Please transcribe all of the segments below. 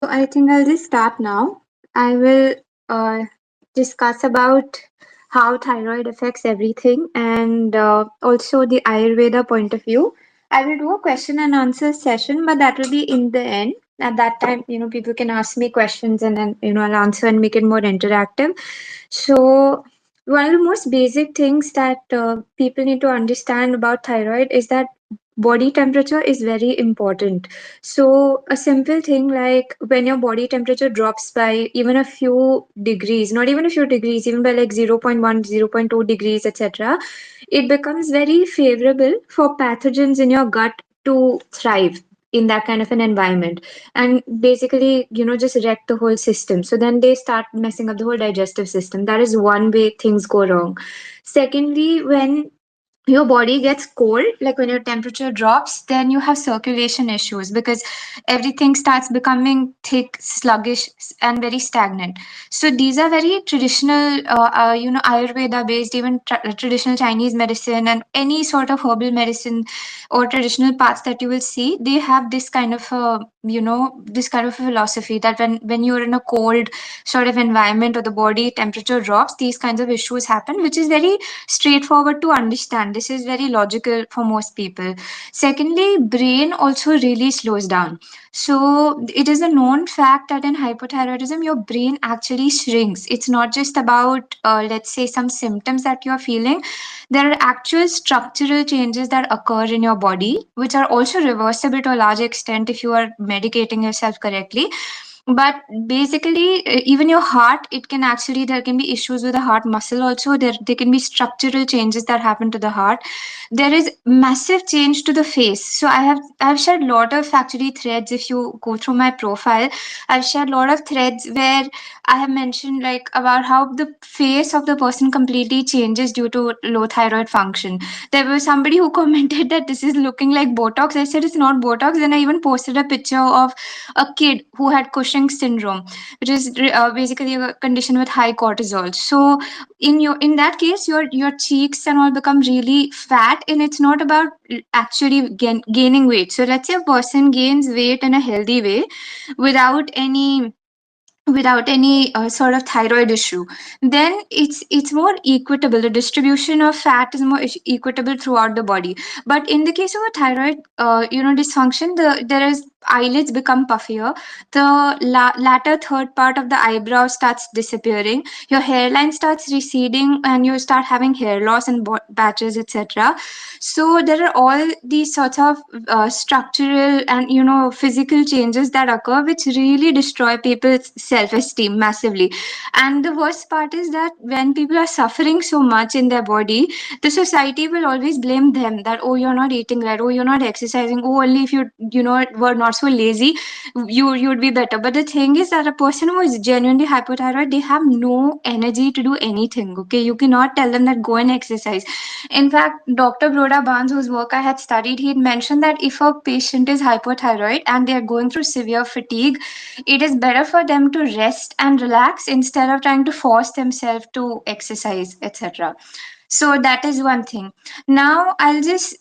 So I think I'll just start now. I will uh, discuss about how thyroid affects everything and also the Ayurveda point of view. I will do a question and answer session, but that will be in the end. At that time, people can ask me questions and then, I'll answer and make it more interactive. So, one of the most basic things that people need to understand about thyroid is that body temperature is very important. So, a simple thing like when your body temperature drops by even a few degrees, not even a few degrees, even by like 0.1, 0.2 degrees, etc., it becomes very favorable for pathogens in your gut to thrive in that kind of an environment and basically just wreck the whole system. So then they start messing up the whole digestive system. That is one way things go wrong. Secondly, when your body gets cold, like when your temperature drops, then you have circulation issues because everything starts becoming thick, sluggish, and very stagnant. So these are very traditional, Ayurveda based, even traditional Chinese medicine and any sort of herbal medicine or traditional paths that you will see. They have this kind of a, this kind of a philosophy that when you're in a cold sort of environment or the body temperature drops, these kinds of issues happen, which is very straightforward to understand. This is very logical for most people. Secondly, brain also really slows down. So it is a known fact that in hypothyroidism, your brain actually shrinks. It's not just about, let's say, some symptoms that you're feeling. There are actual structural changes that occur in your body, which are also reversible to a large extent if you are medicating yourself correctly. But basically, even your heart, it can actually, there can be issues with the heart muscle also. There can be structural changes that happen to the heart. There is massive change to the face. So I've shared a lot of actually threads. If you go through my profile, I've shared a lot of threads where I have mentioned like about how the face of the person completely changes due to low thyroid function. There was somebody who commented that this is looking like Botox. I said it's not Botox. Then I even posted a picture of a kid who had Cushing's syndrome, which is basically a condition with high cortisol. So in that case, your cheeks and all become really fat, and it's not about actually gaining weight. So let's say a person gains weight in a healthy way without any sort of thyroid issue, then it's more equitable. The distribution of fat is more equitable throughout the body. But in the case of a thyroid dysfunction, there is eyelids become puffier, the latter third part of the eyebrow starts disappearing, your hairline starts receding, and you start having hair loss and patches, etc. So there are all these sorts of structural and physical changes that occur, which really destroy people's self-esteem massively. And the worst part is that when people are suffering so much in their body, the society will always blame them that, oh, you're not eating right, oh, you're not exercising, oh, only if you were not so lazy, you'd be better. But the thing is that a person who is genuinely hypothyroid, they have no energy to do anything. Okay, you cannot tell them that go and exercise. In fact, Dr. Broda Barnes, whose work I had studied, he had mentioned that if a patient is hypothyroid and they are going through severe fatigue, it is better for them to rest and relax instead of trying to force themselves to exercise, etc. So that is one thing. Now I'll just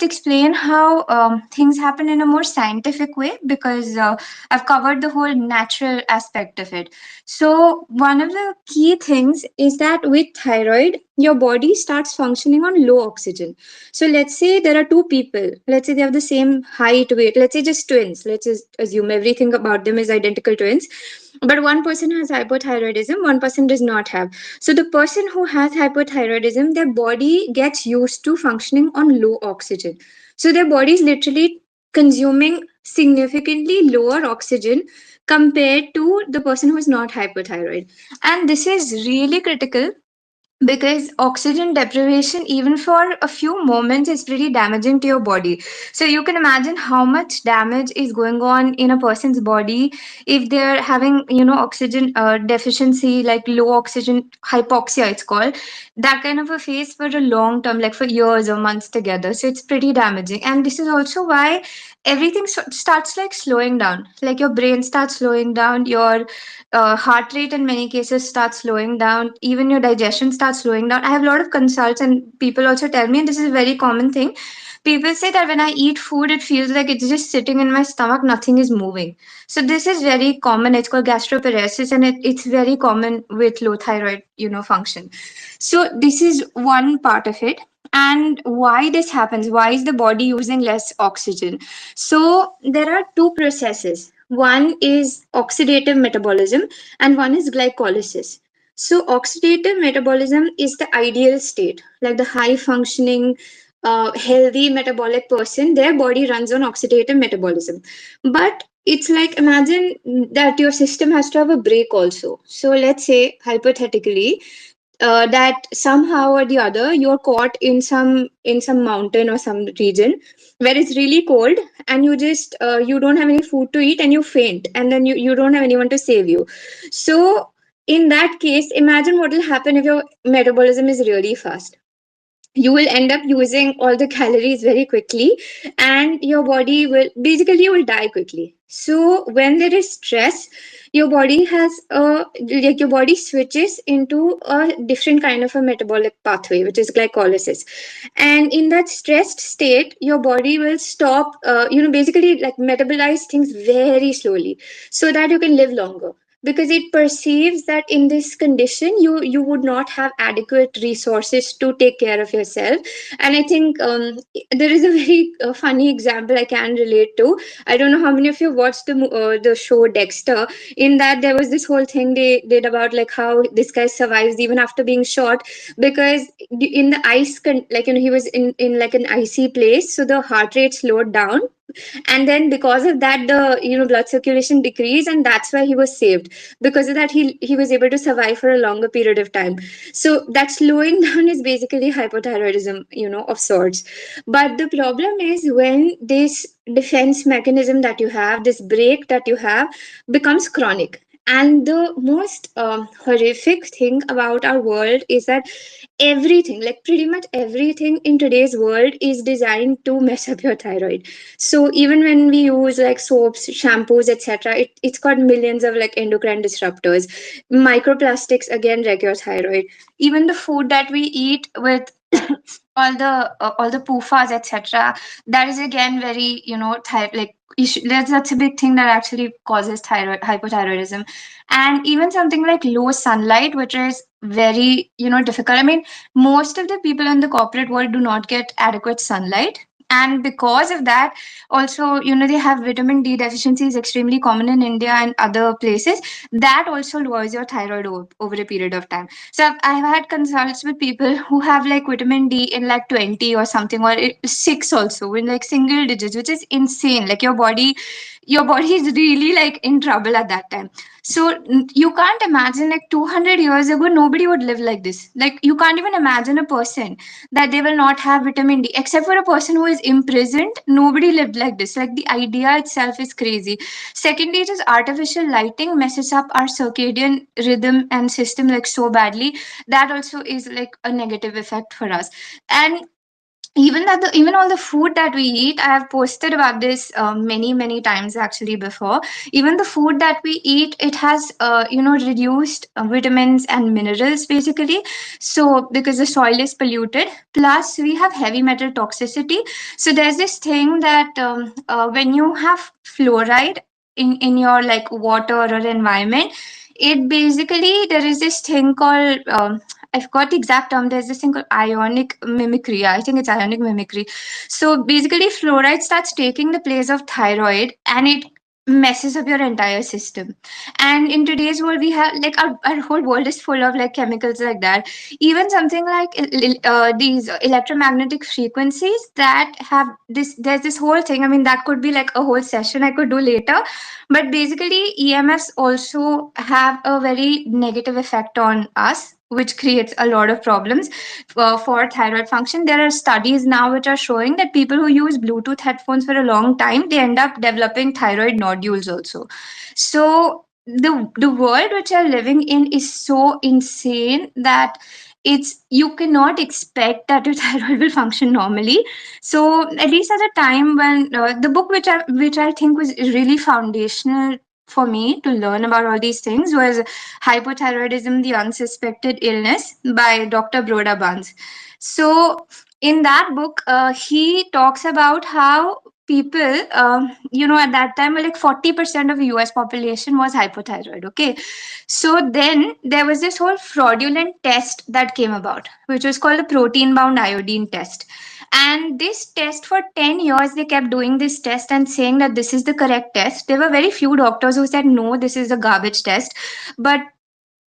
explain how things happen in a more scientific way, because I've covered the whole natural aspect of it. So one of the key things is that with thyroid, your body starts functioning on low oxygen. So let's say there are two people. Let's say they have the same height, weight. Let's say just twins. Let's just assume everything about them is identical twins. But one person has hypothyroidism, one person does not have. So the person who has hypothyroidism, their body gets used to functioning on low oxygen. So their body is literally consuming significantly lower oxygen compared to the person who is not hypothyroid. And this is really critical because oxygen deprivation, even for a few moments, is pretty damaging to your body. So you can imagine how much damage is going on in a person's body if they're having oxygen deficiency, like low oxygen hypoxia it's called, that kind of a phase for a long term, like for years or months together. So it's pretty damaging. And this is also why everything starts like slowing down, like your brain starts slowing down, your heart rate in many cases starts slowing down, even your digestion starts slowing down. I have a lot of consults and people also tell me, and this is a very common thing, People say that when I eat food, it feels like it's just sitting in my stomach, nothing is moving. So this is very common. It's called gastroparesis, and it's very common with low thyroid, function. So this is one part of it. And why this happens? Why is the body using less oxygen? So there are two processes. One is oxidative metabolism, and one is glycolysis. So oxidative metabolism is the ideal state, like the high functioning, healthy metabolic person. Their body runs on oxidative metabolism, but it's like, imagine that your system has to have a break also. So let's say hypothetically, that somehow or the other you're caught in some mountain or some region where it's really cold, and you don't have any food to eat, and you faint, and then you don't have anyone to save you. So in that case, imagine what will happen if your metabolism is really fast. You will end up using all the calories very quickly, and your body will basically, you will die quickly. So when there is stress, your body has a like your body switches into a different kind of a metabolic pathway, which is glycolysis. And in that stressed state, your body will stop, basically like metabolize things very slowly, so that you can live longer, because it perceives that in this condition you would not have adequate resources to take care of yourself. And I think, there is a very funny example I can relate to. I don't know how many of you watched the show Dexter. In that, there was this whole thing they did about like how this guy survives even after being shot, because in the he was in like an icy place, so the heart rate slowed down, and then because of that the blood circulation decreased, and that's why he was saved. Because of that, he was able to survive for a longer period of time. So that slowing down is basically hypothyroidism, of sorts. But the problem is when this defense mechanism that you have, this break that you have, becomes chronic. And the most horrific thing about our world is that everything, like pretty much everything in today's world, is designed to mess up your thyroid. So even when we use like soaps, shampoos, etc., it's got millions of like endocrine disruptors. Microplastics again wreck your thyroid. Even the food that we eat with all the PUFAs, etc., that is again very, like issue. That's a big thing that actually causes thyroid hypothyroidism. And even something like low sunlight, which is very, difficult. I mean, most of the people in the corporate world do not get adequate sunlight, and because of that, also, they have vitamin D deficiency is extremely common in India and other places. That also lowers your thyroid over a period of time. So I've had consults with people who have like vitamin D in like 20 or something, or 6 also, in like single digits, which is insane. Like your body is really like in trouble at that time. So you can't imagine, like 200 years ago nobody would live like this. Like you can't even imagine a person that they will not have vitamin D, except for a person who is imprisoned. Nobody lived like this. Like the idea itself is crazy. Secondly, it is artificial lighting messes up our circadian rhythm and system like so badly. That also is like a negative effect for us. And even all the food that we eat, I have posted about this many times actually before. Even the food that we eat, it has reduced vitamins and minerals basically. So because the soil is polluted, plus we have heavy metal toxicity. So there's this thing that when you have fluoride in your like water or environment, it basically, there is this thing called I forgot the exact term. There's this thing called ionic mimicry. I think it's ionic mimicry. So basically, fluoride starts taking the place of thyroid, and it messes up your entire system. And in today's world, we have like our whole world is full of like chemicals like that. Even something like these electromagnetic frequencies that have this. There's this whole thing. I mean, that could be like a whole session I could do later. But basically, EMFs also have a very negative effect on us, which creates a lot of problems for thyroid function. There are studies now which are showing that people who use Bluetooth headphones for a long time, they end up developing thyroid nodules also. So the world which are living in is so insane that it's you cannot expect that your thyroid will function normally. So at least at the time when the book which I think was really foundational for me to learn about all these things was Hypothyroidism: The Unsuspected Illness by Dr. Broda Barnes. So in that book, he talks about how people, at that time, like 40% of the US population was hypothyroid. Okay. So then there was this whole fraudulent test that came about, which was called the protein bound iodine test. And this test, for 10 years, they kept doing this test and saying that this is the correct test. There were very few doctors who said, no, this is a garbage test. But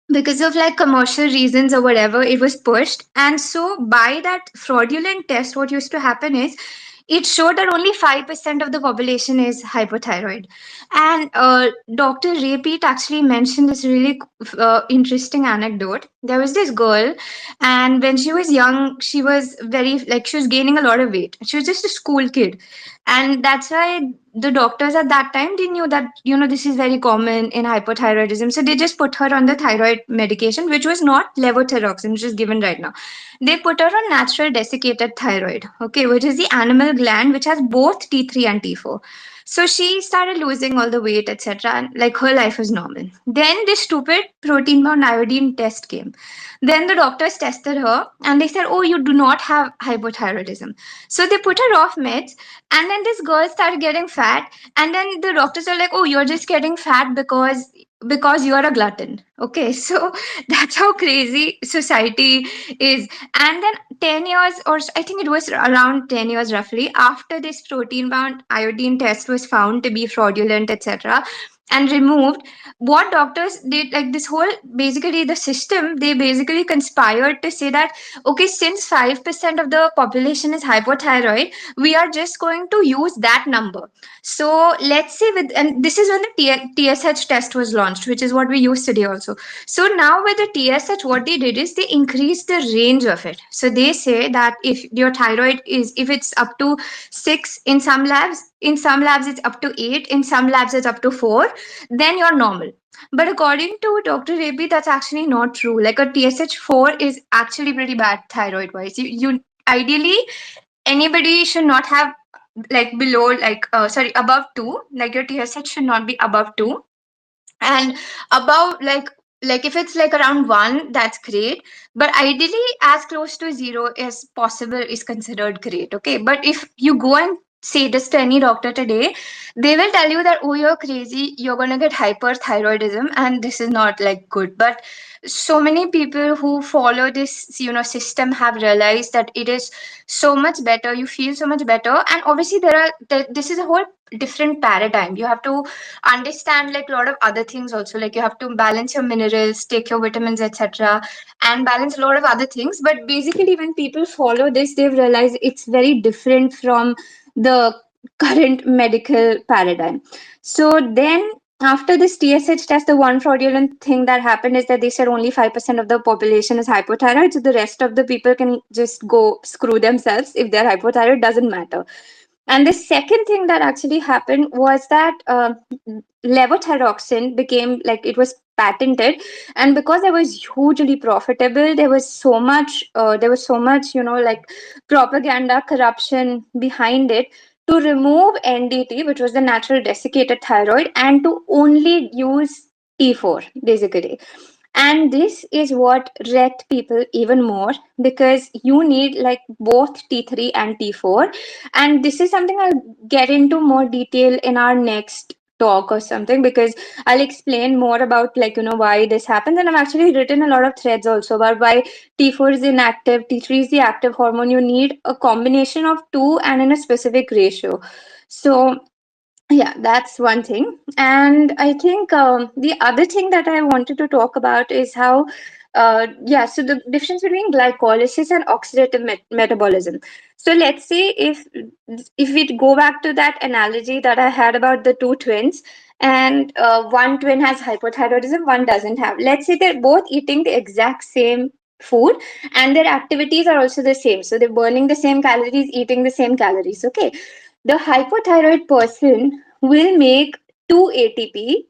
because of like commercial reasons or whatever, it was pushed. And so by that fraudulent test, what used to happen is it showed that only 5% of the population is hypothyroid. And Dr. Repeat actually mentioned this really interesting anecdote. There was this girl, and when she was young, she was very, like, she was gaining a lot of weight. She was just a school kid. And that's why the doctors at that time, they knew that, this is very common in hypothyroidism. So they just put her on the thyroid medication, which was not levothyroxine, which is given right now. They put her on natural desiccated thyroid, okay, which is the animal gland which has both T3 and T4. So she started losing all the weight, etc. And like her life was normal. Then this stupid protein bound iodine test came. Then the doctors tested her and they said, oh, you do not have hypothyroidism. So they put her off meds, and then this girl started getting fat. And then the doctors are like, oh, you're just getting fat because you're a glutton. Okay, so that's how crazy society is. And then 10 years, or I think it was around 10 years roughly, after this protein bound iodine test was found to be fraudulent, etc., and removed, what doctors did, like this whole, basically the system, they basically conspired to say that, okay, since 5% of the population is hypothyroid, we are just going to use that number. So let's say with, and this is when the TSH test was launched, which is what we use today also. So now with the TSH, what they did is they increased the range of it. So they say that if your thyroid is, if it's up to 6 in some labs it's up to 8, in some labs it's up to 4, then you're normal. But according to Dr. Rabi, that's actually not true. Like a TSH4 is actually pretty bad thyroid wise. You ideally, anybody should not have like below, like sorry, above 2. Like your TSH should not be above 2, and above, like if it's like around 1, that's great. But ideally as close to 0 as possible is considered great. Okay, but if you go and say this to any doctor today, they will tell you that, oh, you're crazy, you're going to get hyperthyroidism, and this is not like good. But so many people who follow this, system, have realized that it is so much better, you feel so much better. And obviously this is a whole different paradigm. You have to understand like a lot of other things also, like you have to balance your minerals, take your vitamins, etc., and balance a lot of other things. But basically when people follow this, they've realized it's very different from the current medical paradigm. So then after this TSH test, the one fraudulent thing that happened is that they said only 5% of the population is hypothyroid, so the rest of the people can just go screw themselves. If they're hypothyroid, doesn't matter. And the second thing that actually happened was that levothyroxine became, like, it was patented, and because it was hugely profitable, there was so much, like propaganda, corruption behind it, to remove NDT, which was the natural desiccated thyroid, and to only use T4 basically. And this is what wrecked people even more, because you need like both T3 and T4. And this is something I'll get into more detail in our next talk or something, because I'll explain more about, like, why this happens. And I've actually written a lot of threads also about why T4 is inactive, T3 is the active hormone. You need a combination of two and in a specific ratio. So yeah, that's one thing. And I think the other thing that I wanted to talk about is how so the difference between glycolysis and oxidative metabolism. So let's say if we go back to that analogy that I had about the two twins, and one twin has hypothyroidism, one doesn't have. Let's say they're both eating the exact same food, and their activities are also the same, so they're burning the same calories, eating the same calories. Okay, the hypothyroid person will make 2 ATP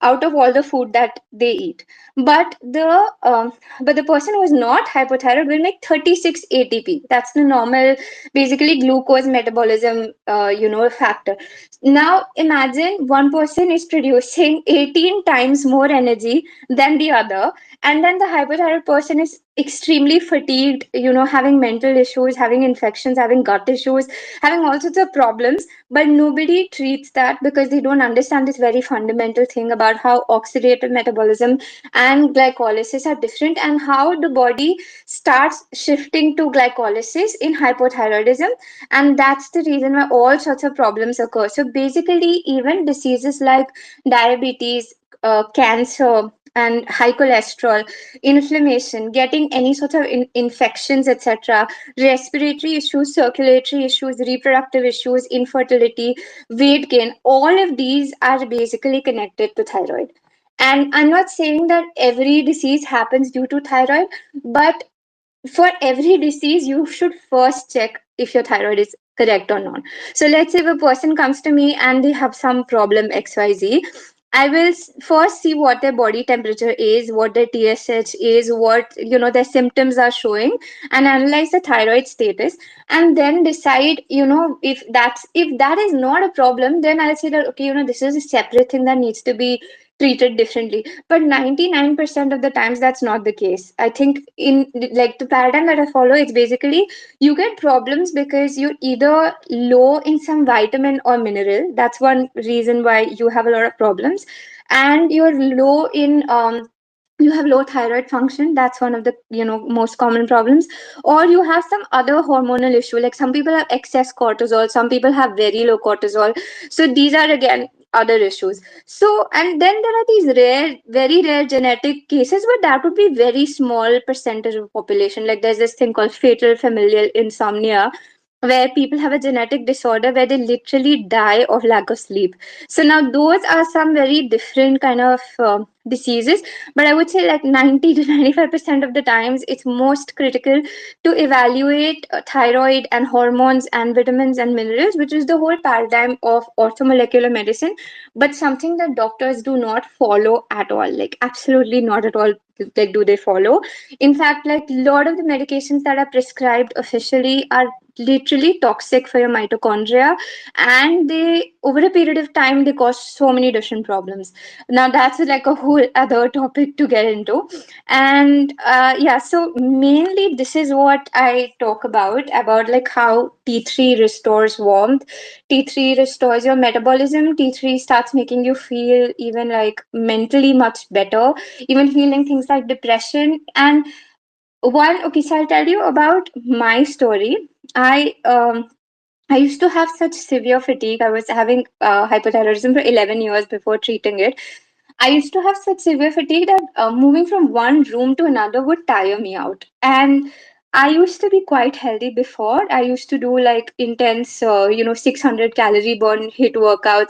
out of all the food that they eat, but the person who is not hypothyroid will make 36 ATP. That's the normal, basically, glucose metabolism factor. Now imagine one person is producing 18 times more energy than the other, and then the hypothyroid person is extremely fatigued, having mental issues, having infections, having gut issues, having all sorts of problems. But nobody treats that because they don't understand this very fundamental thing about how oxidative metabolism and glycolysis are different, and how the body starts shifting to glycolysis in hypothyroidism. And that's the reason why all sorts of problems occur. So basically, even diseases like diabetes, cancer, and high cholesterol, inflammation, getting any sort of infections, etc., respiratory issues, circulatory issues, reproductive issues, infertility, weight gain, all of these are basically connected to thyroid. And I'm not saying that every disease happens due to thyroid, but for every disease, you should first check if your thyroid is correct or not. So let's say if a person comes to me and they have some problem XYZ, I will first see what their body temperature is, what their TSH is, what their symptoms are showing, and analyze the thyroid status, and then decide, if that is not a problem, then I'll say that okay, this is a separate thing that needs to be treated differently. But 99% of the times that's not the case. I think in like the paradigm that I follow, it's basically you get problems because you're either low in some vitamin or mineral. That's one reason why you have a lot of problems. And you're low in you have low thyroid function. That's one of the most common problems. Or you have some other hormonal issue, like some people have excess cortisol, some people have very low cortisol. So these are again other issues. So, and then there are these rare, very rare genetic cases, but that would be very small percentage of population. Like there's this thing called fatal familial insomnia, where people have a genetic disorder where they literally die of lack of sleep. So now those are some very different kind of diseases. But I would say like 90 to 95% of the times, it's most critical to evaluate thyroid and hormones and vitamins and minerals, which is the whole paradigm of orthomolecular medicine, but something that doctors do not follow at all. Like absolutely not at all. Like do they follow? In fact, like a lot of the medications that are prescribed officially are literally toxic for your mitochondria, and they over a period of time they cause so many different problems. Now that's like a whole other topic to get into. And yeah, so mainly this is what I talk about like how T3 restores warmth, T3 restores your metabolism, T3 starts making you feel even like mentally much better, even feeling things like depression. And one, okay, so I'll tell you about my story. I i used to have such severe fatigue. I was having hypothyroidism for 11 years before treating it. I used to have such severe fatigue that moving from one room to another would tire me out. And I used to be quite healthy before. I used to do like intense, 600 calorie burn hit workouts,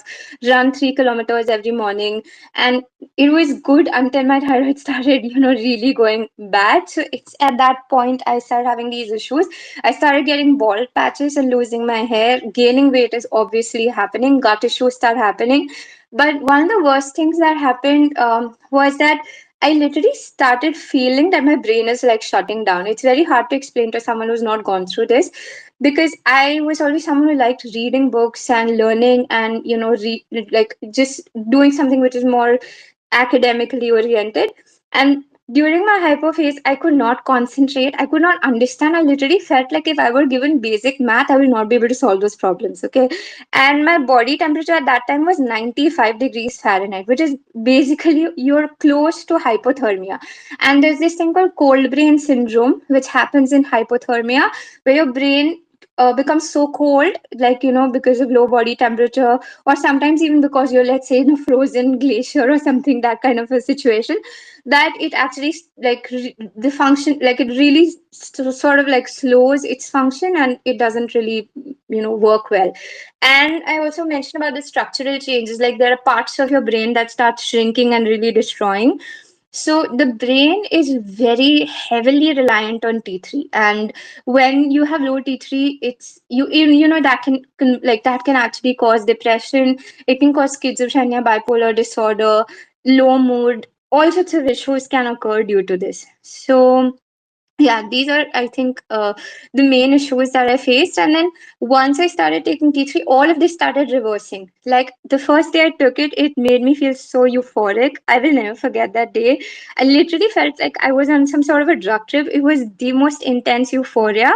run 3 kilometers every morning. And it was good until my thyroid started, really going bad. So it's at that point I started having these issues. I started getting bald patches and losing my hair. Gaining weight is obviously happening. Gut issues start happening. But one of the worst things that happened was that I literally started feeling that my brain is like shutting down. It's very hard to explain to someone who's not gone through this, because I was always someone who liked reading books and learning and, like just doing something which is more academically oriented. And during my hypo phase, I could not concentrate. I could not understand. I literally felt like if I were given basic math, I will not be able to solve those problems. Okay. And my body temperature at that time was 95 degrees Fahrenheit, which is basically you're close to hypothermia. And there's this thing called cold brain syndrome, which happens in hypothermia, where your brain becomes so cold, like, because of low body temperature, or sometimes even because you're, let's say, in a frozen glacier or something, that kind of a situation, that it actually the function, like it really sort of like slows its function, and it doesn't really work well. And I also mentioned about the structural changes, like there are parts of your brain that start shrinking and really destroying. So the brain is very heavily reliant on T3, and when you have low T3, it's that that can actually cause depression. It can cause schizophrenia, bipolar disorder, low mood. All sorts of issues can occur due to this. So yeah, these are, I think, the main issues that I faced. And then once I started taking T3, all of this started reversing. Like the first day I took it, it made me feel so euphoric. I will never forget that day. I literally felt like I was on some sort of a drug trip. It was the most intense euphoria.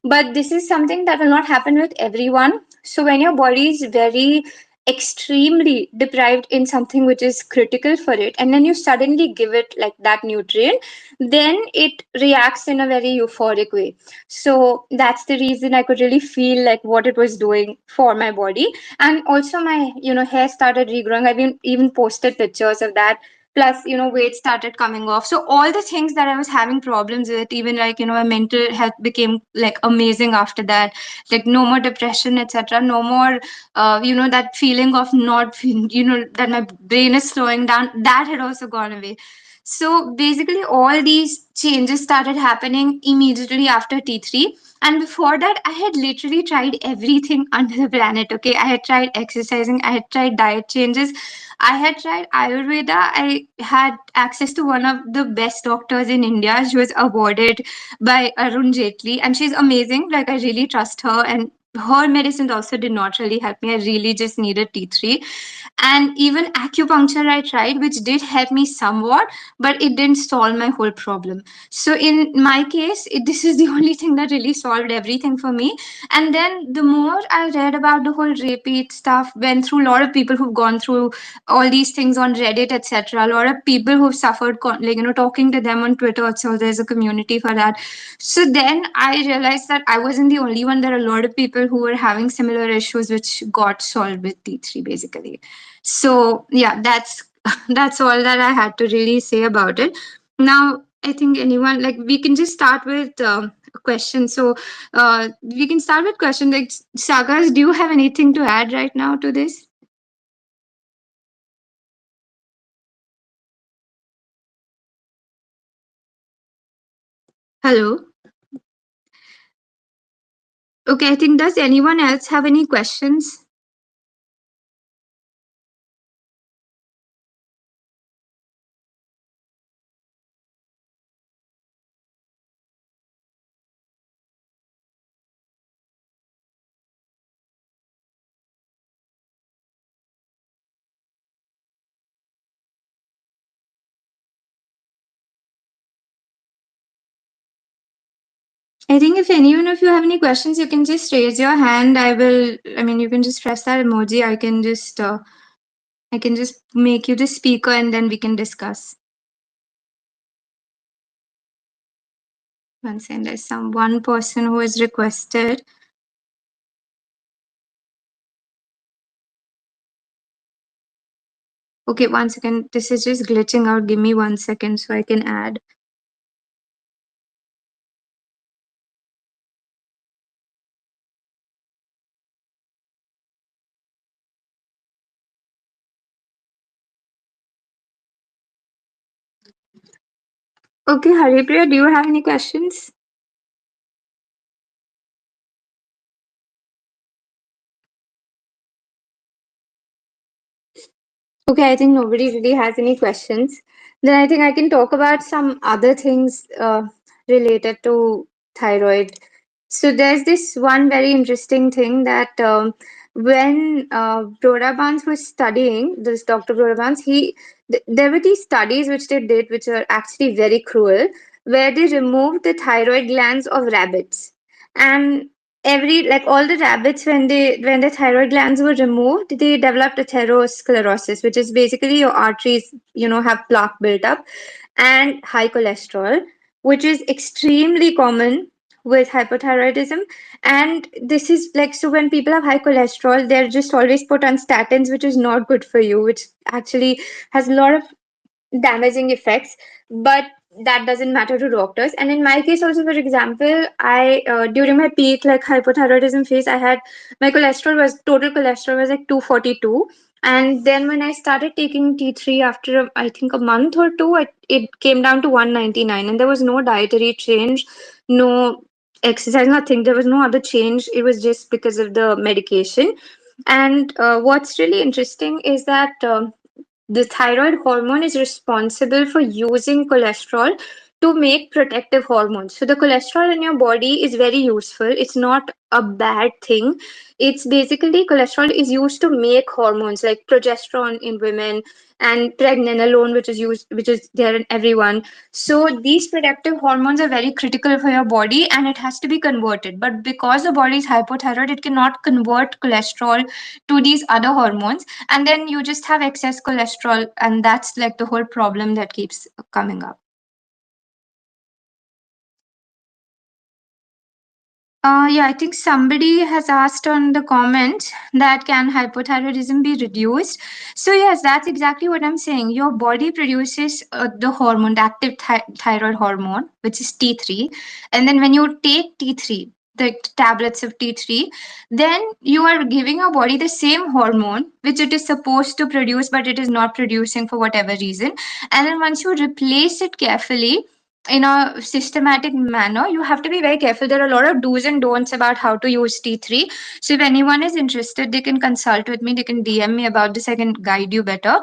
But this is something that will not happen with everyone. So when your body is very extremely deprived in something which is critical for it, and then you suddenly give it like that nutrient, then it reacts in a very euphoric way. So that's the reason I could really feel like what it was doing for my body. And also my, hair started regrowing. I've been even posted pictures of that. Plus, weight started coming off. So all the things that I was having problems with, even like, my mental health became like amazing after that. Like no more depression, etc. No more that feeling of not that my brain is slowing down. That had also gone away. So basically all these changes started happening immediately after T3. And before that, I had literally tried everything under the planet. Okay, I had tried exercising, I had tried diet changes, I had tried Ayurveda. I had access to one of the best doctors in India. She was awarded by Arun Jaitley, and she's amazing. Like, I really trust her. And her medicines also did not really help me. I really just needed T3. And even acupuncture I tried, which did help me somewhat, but it didn't solve my whole problem. So in my case, this is the only thing that really solved everything for me. And then the more I read about the whole repeat stuff, went through a lot of people who've gone through all these things on Reddit, etc. A lot of people who've suffered, like, talking to them on Twitter. So there's a community for that. So then I realized that I wasn't the only one. There are a lot of people who were having similar issues, which got solved with T3 basically. So yeah, that's that's all that I had to really say about it. Now I think anyone, like, we can just start with a question. So we can start with question like, Sagas, do you have anything to add right now to this? Hello. Okay, I think, does anyone else have any questions? I think if anyone of you have any questions, you can just raise your hand. I mean, you can just press that emoji. I can just make you the speaker and then we can discuss. Once and there's some one person who has requested. Okay, one second. This is just glitching out. Give me 1 second so I can add. Okay, Haripriya, do you have any questions? Okay, I think nobody really has any questions. Then I think I can talk about some other things related to thyroid. So there's this one very interesting thing that when Brodabans was studying, this Dr. Brodabans, there were these studies which they did, which are actually very cruel, where they removed the thyroid glands of rabbits. And every, like, all the rabbits, when the thyroid glands were removed, they developed atherosclerosis, which is basically your arteries have plaque built up, and high cholesterol, which is extremely common with hypothyroidism. And this is like, so when people have high cholesterol, they're just always put on statins, which is not good for you, which actually has a lot of damaging effects, but that doesn't matter to doctors. And in my case also, for example, I during my peak like hypothyroidism phase, I had, my total cholesterol was like 242. And then when I started taking T3 after I think a month or two, it came down to 199. And there was no dietary change, no exercise, nothing. There was no other change. It was just because of the medication. And what's really interesting is that the thyroid hormone is responsible for using cholesterol to make protective hormones. So the cholesterol in your body is very useful. It's not a bad thing. It's basically cholesterol is used to make hormones like progesterone in women and pregnenolone, which is there in everyone. So these protective hormones are very critical for your body and it has to be converted. But because the body is hypothyroid, it cannot convert cholesterol to these other hormones. And then you just have excess cholesterol, and that's like the whole problem that keeps coming up. Yeah, I think somebody has asked on the comment that can hypothyroidism be reduced? So yes, that's exactly what I'm saying. Your body produces the hormone, the active thyroid hormone, which is T3. And then when you take T3, the tablets of T3, then you are giving your body the same hormone which it is supposed to produce, but it is not producing for whatever reason. And then once you replace it carefully, in a systematic manner, you have to be very careful. There are a lot of do's and don'ts about how to use T3. So if anyone is interested, they can consult with me, they can DM me about this, I can guide you better.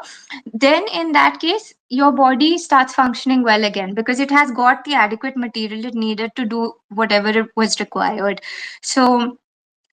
Then in that case, your body starts functioning well again because it has got the adequate material it needed to do whatever it was required. So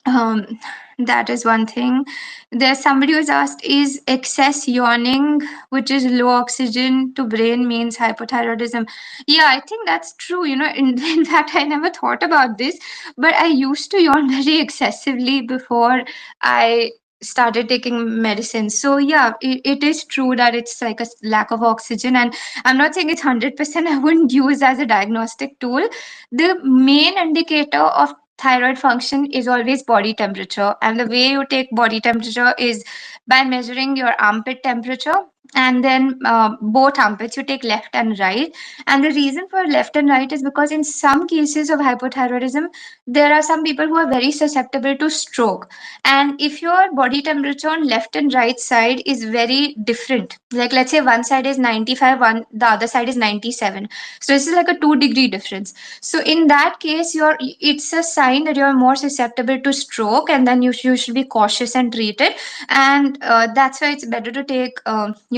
um, that is one thing. There's somebody who's asked, is excess yawning, which is low oxygen to brain, means hypothyroidism? Yeah, I think that's true. In fact, I never thought about this, but I used to yawn very excessively before I started taking medicine. So yeah, it is true that it's like a lack of oxygen, and I'm not saying it's 100%. I wouldn't use as a diagnostic tool. The main indicator of thyroid function is always body temperature, and the way you take body temperature is by measuring your armpit temperature, and then both armpits, you take left and right. And the reason for left and right is because in some cases of hypothyroidism, there are some people who are very susceptible to stroke. And if your body temperature on left and right side is very different, like let's say one side is 95, the other side is 97, so this is like a 2-degree difference. So in that case, it's a sign that you're more susceptible to stroke, and then you should be cautious and treat it. And that's why it's better to take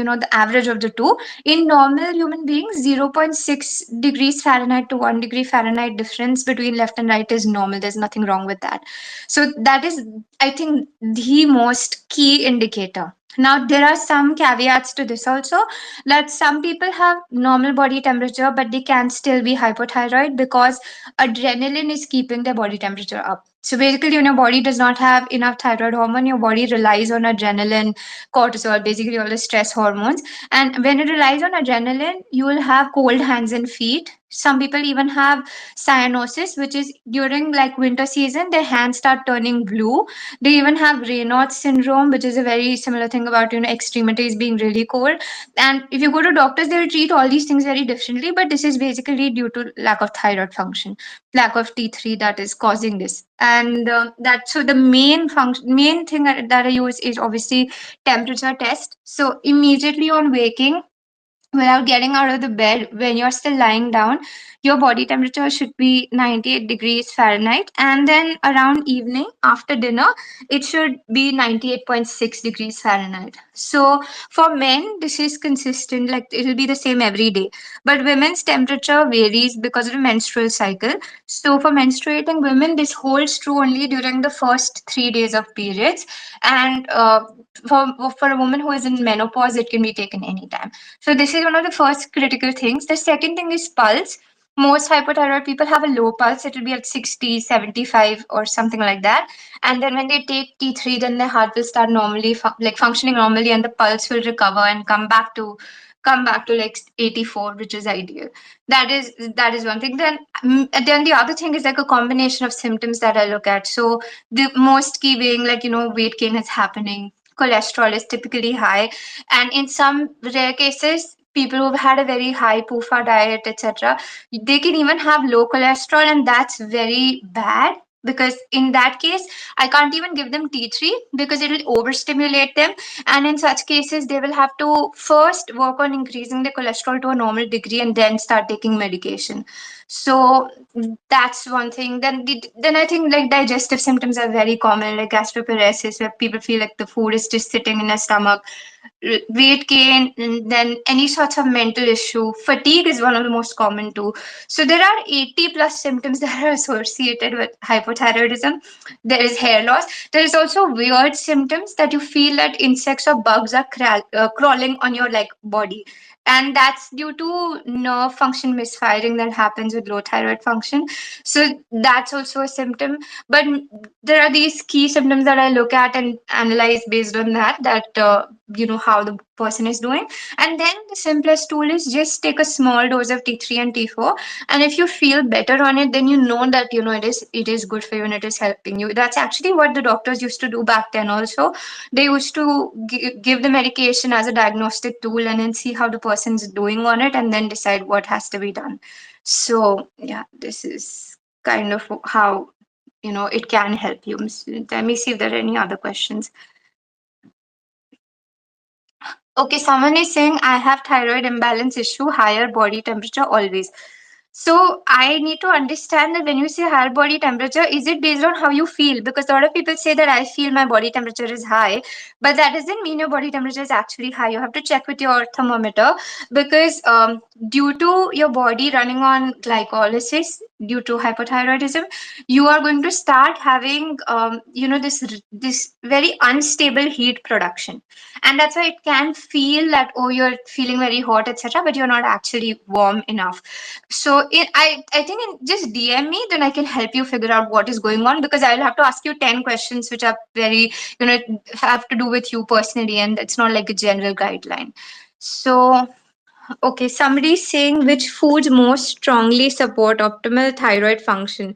the average of the two. In normal human beings, 0.6 degrees Fahrenheit to 1 degree Fahrenheit difference between left and right is normal. There's nothing wrong with that. So that is, I think, the most key indicator. Now there are some caveats to this also, that some people have normal body temperature but they can still be hypothyroid because adrenaline is keeping their body temperature up. So basically, when your body does not have enough thyroid hormone, your body relies on adrenaline, cortisol, basically all the stress hormones. And when it relies on adrenaline, you will have cold hands and feet. Some people even have cyanosis, which is during like winter season, their hands start turning blue. They even have Raynaud's syndrome, which is a very similar thing about extremities being really cold. And if you go to doctors, they'll treat all these things very differently, but this is basically due to lack of thyroid function, lack of T3 that is causing this. And so the main thing that I use is obviously temperature test. So immediately on waking, without getting out of the bed, when you're still lying down, your body temperature should be 98 degrees Fahrenheit, and then around evening after dinner it should be 98.6 degrees Fahrenheit. So for men this is consistent, like it'll be the same every day, but women's temperature varies because of the menstrual cycle. So for menstruating women, this holds true only during the first 3 days of periods, and for a woman who is in menopause, it can be taken anytime. So this is one of the first critical things. The second thing is pulse. Most hypothyroid people have a low pulse. It will be at 60, 75 or something like that. And then when they take T3, then their heart will start normally functioning normally, and the pulse will recover and come back to like 84, which is ideal. That is one thing. Then the other thing is like a combination of symptoms that I look at. So the most key being like weight gain is happening, cholesterol is typically high, and in some rare cases, people who've had a very high PUFA diet, etc., they can even have low cholesterol, and that's very bad because in that case, I can't even give them T3 because it will overstimulate them. And in such cases, they will have to first work on increasing the cholesterol to a normal degree and then start taking medication. So that's one thing. Then I think like digestive symptoms are very common, like gastroparesis, where people feel like the food is just sitting in their stomach. weight gain, and then any sorts of mental issue. Fatigue is one of the most common too. So there are 80 plus symptoms that are associated with hypothyroidism. There is hair loss. There is also weird symptoms that you feel that insects or bugs are crawling on your like body, and that's due to nerve function misfiring that happens with low thyroid function. So that's also a symptom. But there are these key symptoms that I look at and analyze based on that, how the person is doing. And then the simplest tool is just take a small dose of T3 and T4, and if you feel better on it, then you know that it is good for you and it is helping you. That's actually what the doctors used to do back then also. They used to give the medication as a diagnostic tool and then see how the person's doing on it and then decide what has to be done. So yeah, this is kind of how it can help you. Let me see if there are any other questions. Okay, someone is saying I have thyroid imbalance issue, higher body temperature always. So I need to understand that when you say higher body temperature, is it based on how you feel? Because a lot of people say that I feel my body temperature is high, but that doesn't mean your body temperature is actually high. You have to check with your thermometer because due to your body running on glycolysis due to hypothyroidism, you are going to start having this very unstable heat production, and that's why it can feel that, oh, you're feeling very hot, etc., but you're not actually warm enough. So I think just DM me, then I can help you figure out what is going on, because I'll have to ask you 10 questions which are very, have to do with you personally, and it's not like a general guideline. So, okay, somebody's saying which foods most strongly support optimal thyroid function.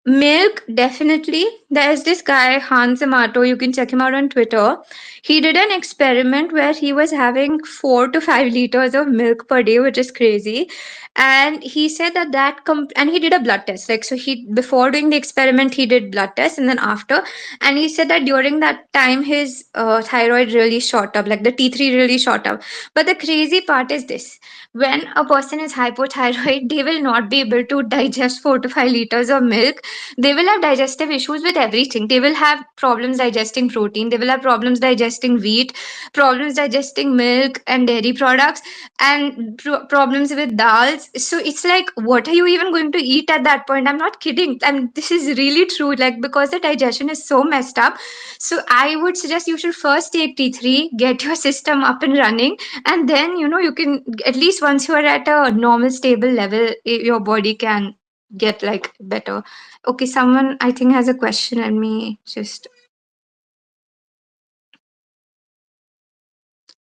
Milk, definitely. There's this guy, Hans Amato, you can check him out on Twitter. He did an experiment where he was having 4 to 5 liters of milk per day, which is crazy. And he said and he did a blood test. Like, so before doing the experiment, he did blood test, and then after. And he said that during that time, his thyroid really shot up, like the T3 really shot up. But the crazy part is this: when a person is hypothyroid, they will not be able to digest 4 to 5 liters of milk. They will have digestive issues with everything. They will have problems digesting protein. They will have problems digesting wheat, problems digesting milk and dairy products, and problems with dals. So it's like, what are you even going to eat at that point? I'm not kidding. This is really true. Like, because the digestion is so messed up. So I would suggest you should first take T3, get your system up and running, and then you can, at least once you are at a normal stable level, your body can get like better. Okay, someone I think has a question. Let me just,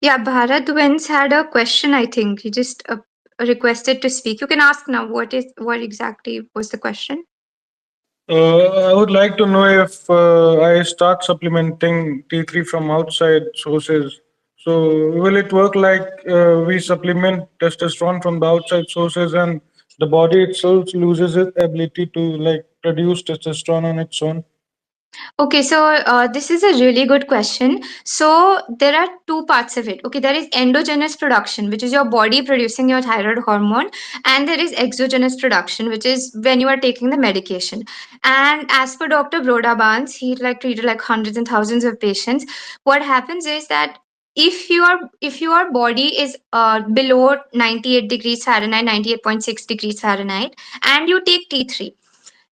yeah, Bharat Wins had a question. I think he just requested to speak. You can ask now. What exactly was the question? I would like to know if I start supplementing T3 from outside sources. So, will it work like we supplement testosterone from the outside sources and the body itself loses its ability to like produce testosterone on its own? Okay, so this is a really good question. So there are two parts of it. Okay, there is endogenous production, which is your body producing your thyroid hormone, and there is exogenous production, which is when you are taking the medication. And as per Dr. Broda Barnes, he like treated like hundreds and thousands of patients. What happens is that if your body is below 98 degrees Fahrenheit, 98.6 degrees Fahrenheit, and you take T3,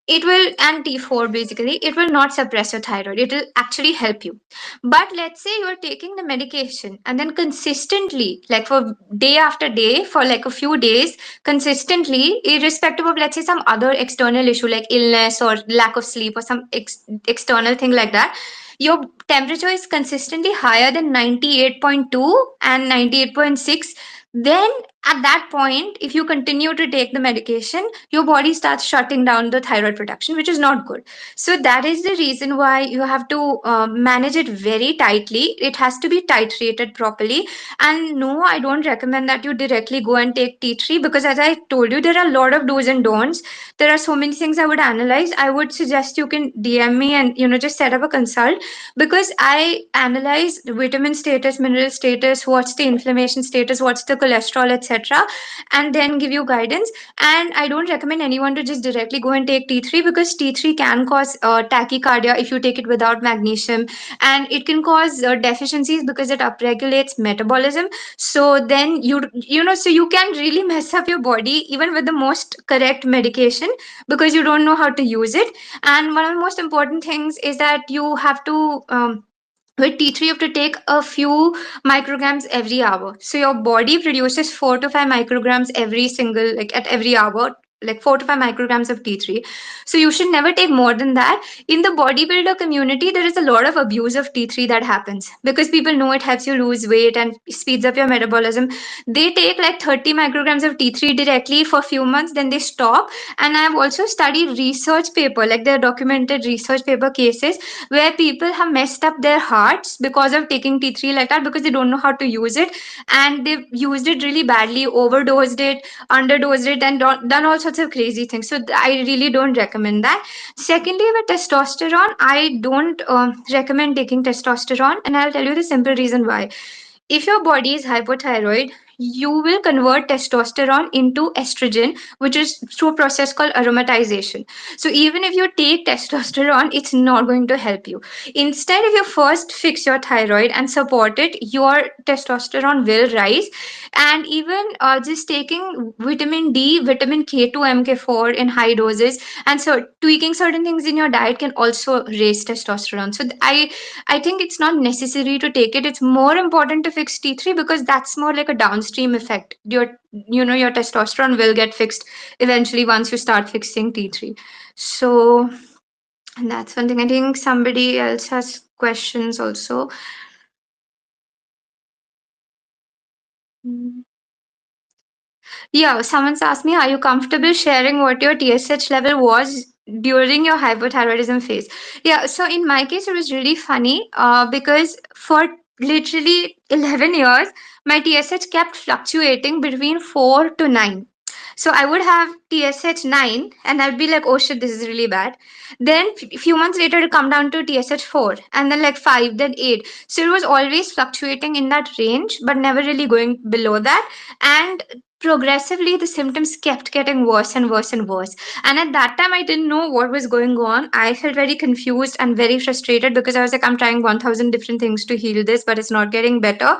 it will, and T4, basically it will not suppress your thyroid, it will actually help you. But let's say you're taking the medication and then consistently, like for day after day, for like a few days consistently, irrespective of, let's say, some other external issue like illness or lack of sleep or some external thing like that, your temperature is consistently higher than 98.2 and 98.6, then at that point, if you continue to take the medication, your body starts shutting down the thyroid production, which is not good. So that is the reason why you have to manage it very tightly. It has to be titrated properly. And no, I don't recommend that you directly go and take T3, because as I told you, there are a lot of do's and don'ts. There are so many things I would analyze. I would suggest you can DM me and just set up a consult, because I analyze vitamin status, mineral status, what's the inflammation status, what's the cholesterol, etc., etc., and then give you guidance. And I don't recommend anyone to just directly go and take T3, because T3 can cause tachycardia if you take it without magnesium, and it can cause deficiencies because it upregulates metabolism. So then so you can really mess up your body even with the most correct medication, because you don't know how to use it. And one of the most important things is that you have to with T3, you have to take a few micrograms every hour. So your body produces 4 to 5 micrograms every single, like at every hour, like 4 to 5 micrograms of T3. So you should never take more than that. In the bodybuilder community, there is a lot of abuse of T3 that happens because people know it helps you lose weight and speeds up your metabolism. They take like 30 micrograms of T3 directly for a few months, then they stop. And I've also studied research paper, like there are documented research paper cases where people have messed up their hearts because of taking T3 like that, because they don't know how to use it, and they've used it really badly, overdosed it, underdosed it, and done all sorts of crazy things. So I really don't recommend that. Secondly, with testosterone, I don't recommend taking testosterone, and I'll tell you the simple reason why. If your body is hypothyroid, you will convert testosterone into estrogen, which is through a process called aromatization. So even if you take testosterone, it's not going to help you. Instead, if you first fix your thyroid and support it, your testosterone will rise. And even just taking vitamin D, vitamin K2, MK4 in high doses, and so tweaking certain things in your diet can also raise testosterone. So I think it's not necessary to take it. It's more important to fix T3, because that's more like a downstream effect. Your testosterone will get fixed eventually once you start fixing T3. So that's one thing. I think somebody else has questions also. Mm. Yeah, someone's asked me, are you comfortable sharing what your TSH level was during your hypothyroidism phase? Yeah, so in my case, it was really funny because for literally 11 years, my TSH kept fluctuating between 4 to 9. So I would have TSH 9 and I'd be like, oh shit, this is really bad. Then a few months later, it'll come down to TSH 4, and then like 5, then 8. So it was always fluctuating in that range, but never really going below that. And progressively the symptoms kept getting worse and worse and worse, and at that time I didn't know what was going on. I felt very confused and very frustrated because I was like, I'm trying 1000 different things to heal this, but it's not getting better.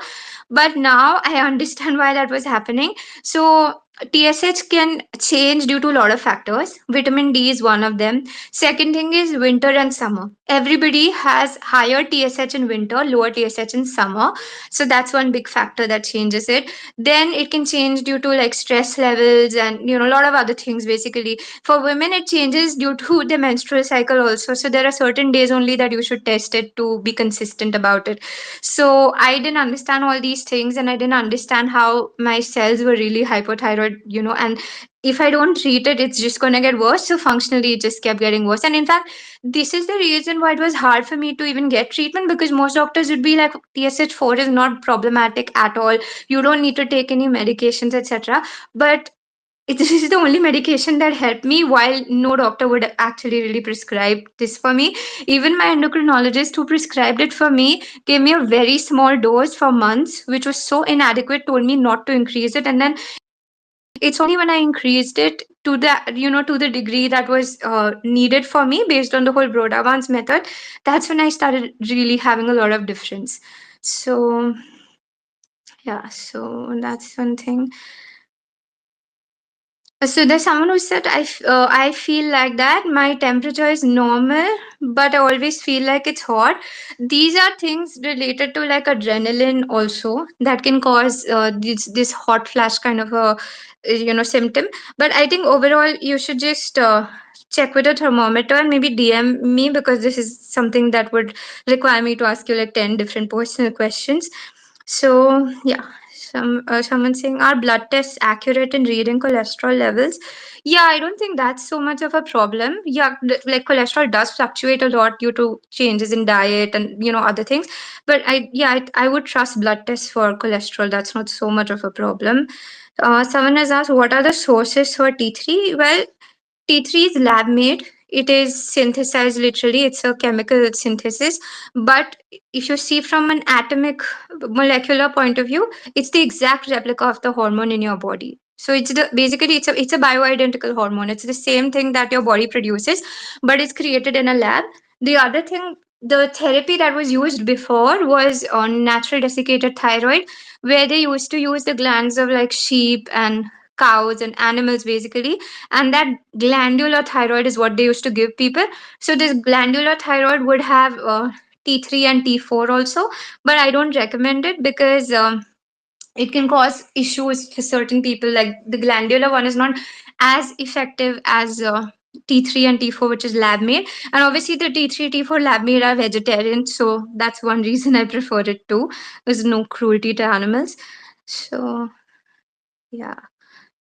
But now I understand why that was happening. So TSH can change due to a lot of factors. Vitamin D is one of them. Second thing is winter and summer. Everybody has higher TSH in winter, lower TSH in summer. So that's one big factor that changes it. Then it can change due to like stress levels and a lot of other things. Basically, for women it changes due to the menstrual cycle also. So there are certain days only that you should test it to be consistent about it. So I didn't understand all these things, and I didn't understand how my cells were really hypothyroid, and if I don't treat it, it's just going to get worse. So functionally, it just kept getting worse. And in fact, this is the reason why it was hard for me to even get treatment, because most doctors would be like, TSH4 is not problematic at all. You don't need to take any medications, etc. But this is the only medication that helped me, while no doctor would actually really prescribe this for me. Even my endocrinologist who prescribed it for me gave me a very small dose for months, which was so inadequate, told me not to increase it. And then it's only when I increased it to the degree that was needed for me based on the whole Brodavans method, that's when I started really having a lot of difference. So yeah, so that's one thing. So there's someone who said, I feel like that my temperature is normal, but I always feel like it's hot. These are things related to like adrenaline also that can cause this hot flash kind of a symptom. But I think overall you should just check with a thermometer and maybe DM me, because this is something that would require me to ask you like 10 different personal questions. So yeah, someone saying, are blood tests accurate in reading cholesterol levels? Yeah, I don't think that's so much of a problem. Yeah, like cholesterol does fluctuate a lot due to changes in diet and other things. But I would trust blood tests for cholesterol. That's not so much of a problem. Someone has asked, what are the sources for T3? Well, T3 is lab made. it is synthesized literally, it's a chemical synthesis. But if you see from an atomic molecular point of view, it's the exact replica of the hormone in your body. So it's the basically it's a bioidentical hormone. It's the same thing that your body produces, but it's created in a lab. The other thing, the therapy that was used before was on natural desiccated thyroid, where they used to use the glands of like sheep and cows and animals basically, and that glandular thyroid is what they used to give people. So this glandular thyroid would have T3 and T4 also, but I don't recommend it because it can cause issues for certain people. Like the glandular one is not as effective as T3 and T4, which is lab made. And obviously, the T3, T4 lab made are vegetarian. So that's one reason I prefer it too. There's no cruelty to animals. So, yeah.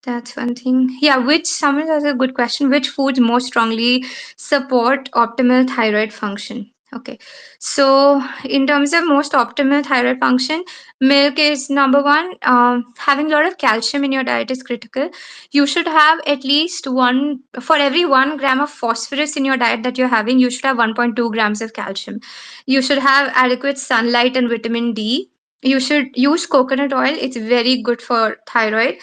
That's one thing. Yeah, which someone has a good question. Which foods more strongly support optimal thyroid function? Okay. So, in terms of most optimal thyroid function, milk is number one. Having a lot of calcium in your diet is critical. You should have at least one, for every 1 gram of phosphorus in your diet that you're having, you should have 1.2 grams of calcium. You should have adequate sunlight and vitamin D. You should use coconut oil, it's very good for thyroid.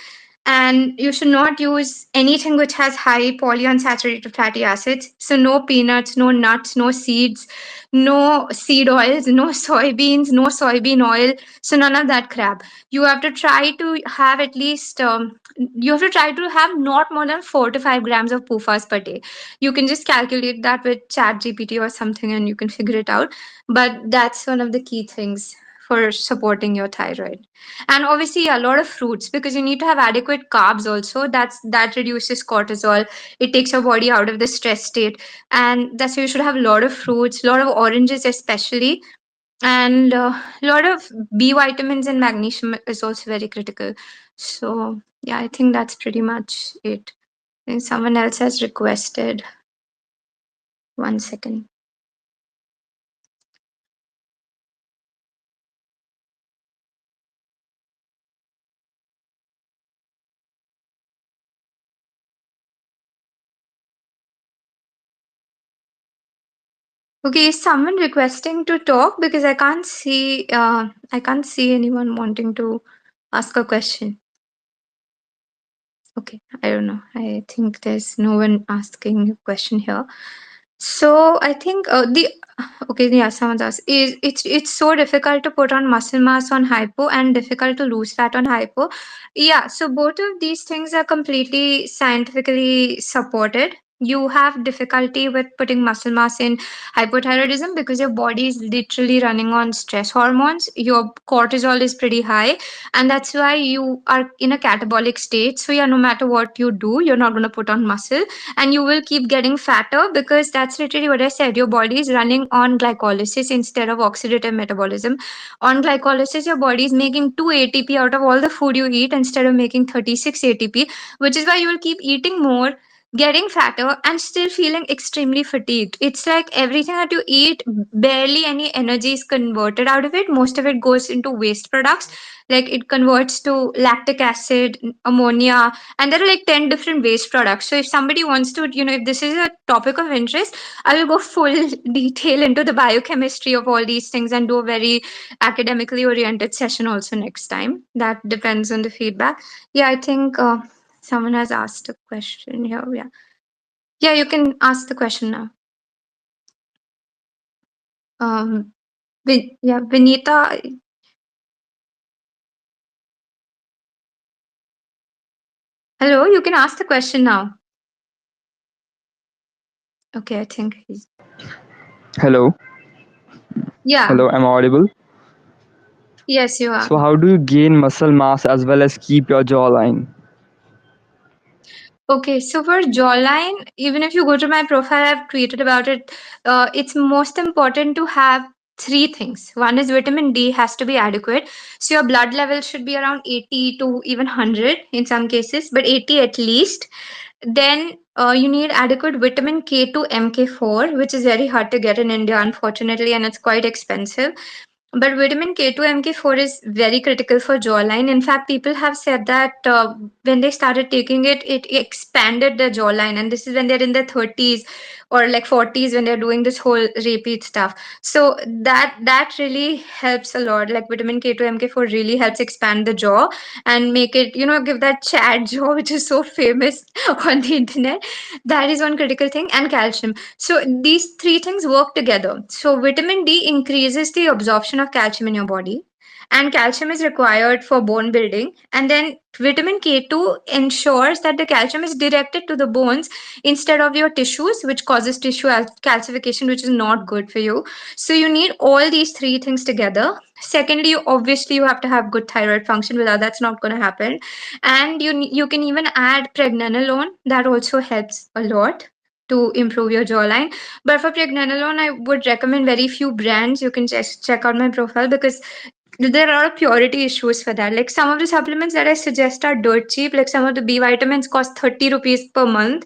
And you should not use anything which has high polyunsaturated fatty acids. So no peanuts, no nuts, no seeds, no seed oils, no soybeans, no soybean oil. So none of that crap. You have to try to have at least you have to try to have not more than 4 to 5 grams of PUFAs per day. You can just calculate that with Chat GPT or something, and you can figure it out. But that's one of the key things for supporting your thyroid. And obviously a lot of fruits, because you need to have adequate carbs also. That reduces cortisol. It takes your body out of the stress state, and that's why you should have a lot of fruits, a lot of oranges especially, and a lot of B vitamins and magnesium is also very critical. So yeah, I think that's pretty much it. I think someone else has requested. One second. Okay, is someone requesting to talk? Because I can't see anyone wanting to ask a question. Okay, I don't know. I think there's no one asking a question here. So I think the okay, yeah, someone asked, is it's so difficult to put on muscle mass on hypo and difficult to lose fat on hypo. Yeah, so both of these things are completely scientifically supported. You have difficulty with putting muscle mass in hypothyroidism because your body is literally running on stress hormones. Your cortisol is pretty high, and that's why you are in a catabolic state. So yeah, no matter what you do, you're not going to put on muscle, and you will keep getting fatter because that's literally what I said. Your body is running on glycolysis instead of oxidative metabolism. On glycolysis, your body is making 2 ATP out of all the food you eat instead of making 36 ATP, which is why you will keep eating more, getting fatter, and still feeling extremely fatigued. It's like everything that you eat, barely any energy is converted out of it. Most of it goes into waste products. Like it converts to lactic acid, ammonia, and there are like 10 different waste products. So if somebody wants to, if this is a topic of interest, I will go full detail into the biochemistry of all these things and do a very academically oriented session also next time. That depends on the feedback. Yeah, I think someone has asked a question here. Yeah. Yeah, you can ask the question now. Um, yeah, Vinita. Hello, you can ask the question now. Okay, I think he's. Hello, Yeah, hello, am I audible? yes, you are. So, how do you gain muscle mass as well as keep your jawline? Okay, so for jawline, even if you go to my profile, I've tweeted about it. It's most important to have three things. One is vitamin D has to be adequate. So your blood level should be around 80 to even 100 in some cases, but 80 at least. Then you need adequate vitamin K to MK4, which is very hard to get in India, unfortunately, and it's quite expensive. But vitamin K2, MK4 is very critical for jawline. In fact, people have said that when they started taking it, it expanded the jawline. And this is when they're in their 30s or like 40s when they're doing this whole repeat stuff. So that really helps a lot. Like vitamin K2, MK4 really helps expand the jaw and make it, give that Chad jaw, which is so famous on the internet. That is one critical thing. And calcium. So these three things work together. So vitamin D increases the absorption of calcium in your body, and calcium is required for bone building. And then vitamin K2 ensures that the calcium is directed to the bones instead of your tissues, which causes tissue calcification, which is not good for you. So you need all these three things together. Secondly, obviously you have to have good thyroid function. Without that's not going to happen. And you can even add pregnenolone. That also helps a lot to improve your jawline. But for pregnenolone, I would recommend very few brands. You can just check out my profile because there are a lot of purity issues for that. Like some of the supplements that I suggest are dirt cheap. Like some of the B vitamins cost 30 rupees per month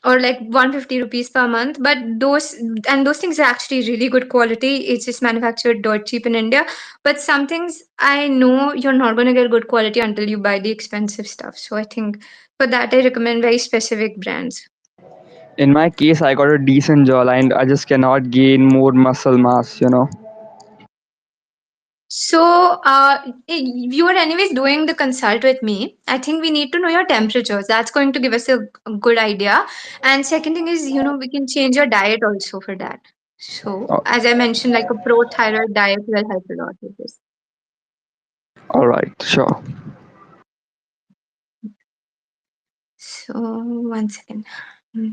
or like 150 rupees per month. But those things are actually really good quality. It's just manufactured dirt cheap in India. But some things I know you're not going to get good quality until you buy the expensive stuff. So I think for that, I recommend very specific brands. In my case, I got a decent jawline. I just cannot gain more muscle mass. So, you are anyways doing the consult with me. I think we need to know your temperatures. That's going to give us a good idea. And second thing is, we can change your diet also for that. So, Uh, as I mentioned, like a pro thyroid diet will help a lot with this. all right, sure. So, one second. Hmm.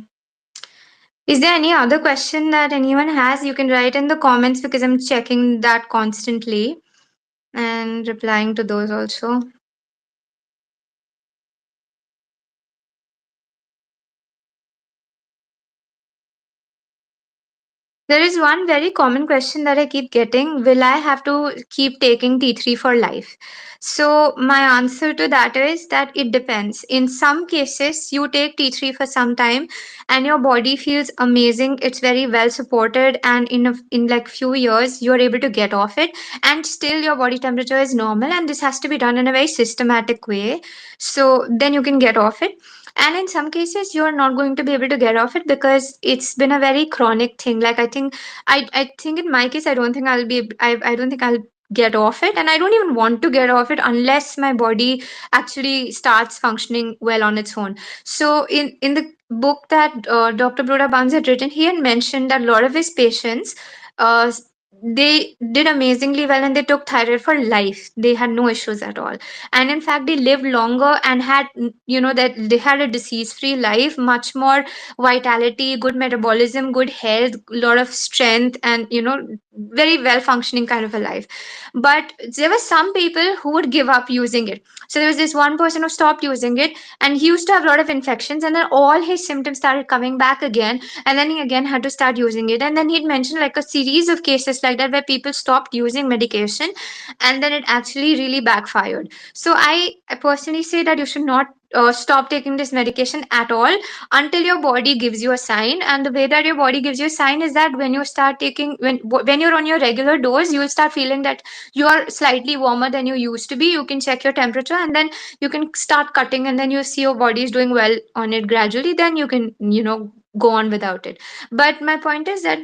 Is there any other question that anyone has? You can write in the comments because I'm checking that constantly and replying to those also. There is one very common question that I keep getting. Will I have to keep taking T3 for life? So, my answer to that is that it depends. In some cases, you take T3 for some time and your body feels amazing. It's very well supported, and in like few years, you're able to get off it, and still your body temperature is normal. And this has to be done in a very systematic way. So, then you can get off it. And in some cases you're not going to be able to get off it because it's been a very chronic thing. Like I think in my case, I don't think I'll get off it, and I don't even want to get off it unless my body actually starts functioning well on its own. So in the book that Dr. Broda Barnes had written, he had mentioned that a lot of his patients uh, they did amazingly well and they took thyroid for life. They had no issues at all, and in fact they lived longer and had that they had a disease free life, much more vitality, good metabolism, good health, a lot of strength, and very well functioning kind of a life. But there were some people who would give up using it. So there was this one person who stopped using it, and he used to have a lot of infections, and then all his symptoms started coming back again, and then he again had to start using it. And then he'd mentioned like a series of cases like that where people stopped using medication, and then it actually really backfired. So I personally say that you should not stop taking this medication at all until your body gives you a sign. And the way that your body gives you a sign is that when you start taking when you're on your regular dose, you will start feeling that you are slightly warmer than you used to be. You can check your temperature, and then you can start cutting, and then you see your body is doing well on it gradually. Then you can go on without it. But my point is that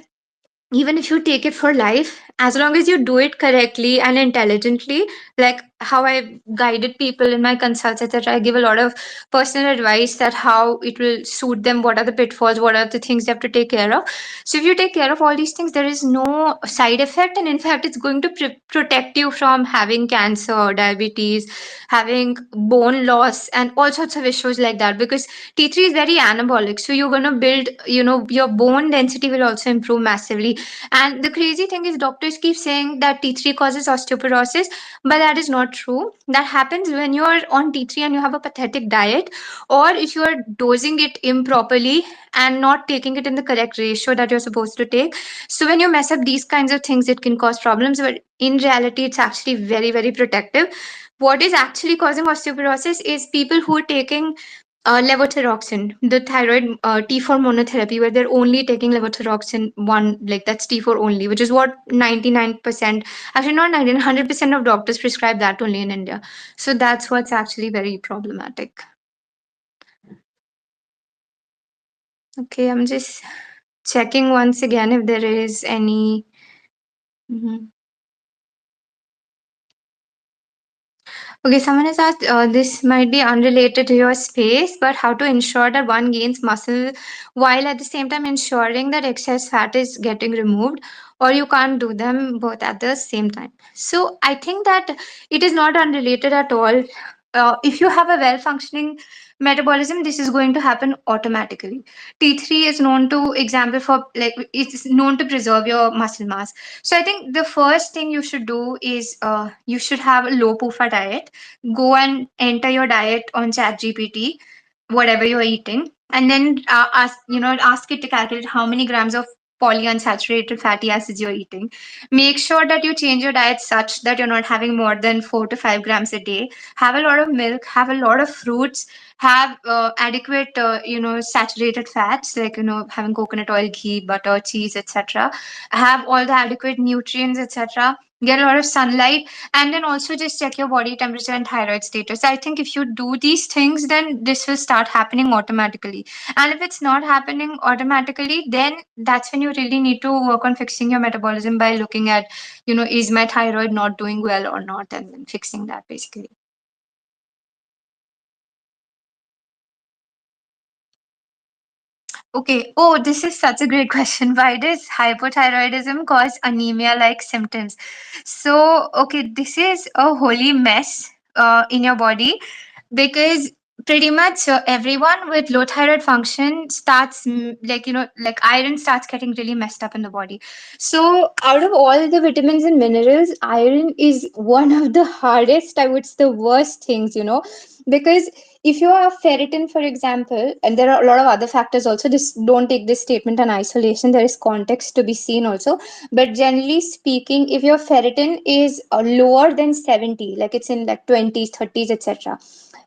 even if you take it for life, as long as you do it correctly and intelligently, like how I guided people in my consults, etc., I give a lot of personal advice that how it will suit them, what are the pitfalls, what are the things they have to take care of. So if you take care of all these things, there is no side effect, and in fact it's going to protect you from having cancer, diabetes, having bone loss, and all sorts of issues like that, because T3 is very anabolic. So you're going to build, your bone density will also improve massively. And the crazy thing is, doctors keep saying that T3 causes osteoporosis, but that is not true. That happens when you are on T3 and you have a pathetic diet, or if you are dosing it improperly and not taking it in the correct ratio that you're supposed to take. So when you mess up these kinds of things, it can cause problems, but in reality, it's actually very, very protective. What is actually causing osteoporosis is people who are taking Levothyroxine, the thyroid T4 monotherapy, where they're only taking levothyroxine one, like that's T4 only, which is what 99%, actually not 99, 100% of doctors prescribe that only in India. So that's what's actually very problematic. Okay, I'm just checking once again if there is any. Mhm. Okay, someone has asked, this might be unrelated to your space, but how to ensure that one gains muscle while at the same time ensuring that excess fat is getting removed, or you can't do them both at the same time. So I think that it is not unrelated at all. If you have a well functioning metabolism, this is going to happen automatically. T3 is known to example for like it's known to preserve your muscle mass. So I think the first thing you should do is you should have a low PUFA diet. Go and enter your diet on ChatGPT, whatever you're eating, and then ask it to calculate how many grams of polyunsaturated fatty acids you're eating. Make sure that you change your diet such that you're not having more than 4 to 5 grams a day. Have a lot of milk, have a lot of fruits, have adequate saturated fats, like having coconut oil, ghee, butter, cheese, etc. Have all the adequate nutrients, etc. Get a lot of sunlight, and then also just check your body temperature and thyroid status. I think if you do these things, then this will start happening automatically. And if it's not happening automatically, then that's when you really need to work on fixing your metabolism by looking at, is my thyroid not doing well or not, and then fixing that basically. Okay. Oh, this is such a great question. Why does hypothyroidism cause anemia like symptoms? So, okay, this is a holy mess in your body, because pretty much everyone with low thyroid function starts like iron starts getting really messed up in the body. So out of all the vitamins and minerals, iron is one of the hardest, I would say the worst things, because if you have ferritin, for example, and there are a lot of other factors also, this don't take this statement in isolation, there is context to be seen also. But generally speaking, if your ferritin is lower than 70, like it's in like 20s, 30s, etc.,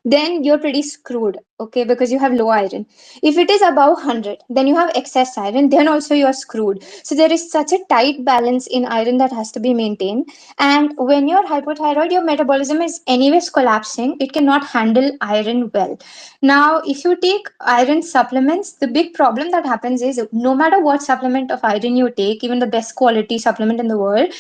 then you're pretty screwed, okay, because you have low iron. If it is above 100, then you have excess iron, then also you are screwed. So there is such a tight balance in iron that has to be maintained. And when you're hypothyroid, your metabolism is anyways collapsing, it cannot handle iron well. Now if you take iron supplements, the big problem that happens is no matter what supplement of iron you take, even the best quality supplement in the world,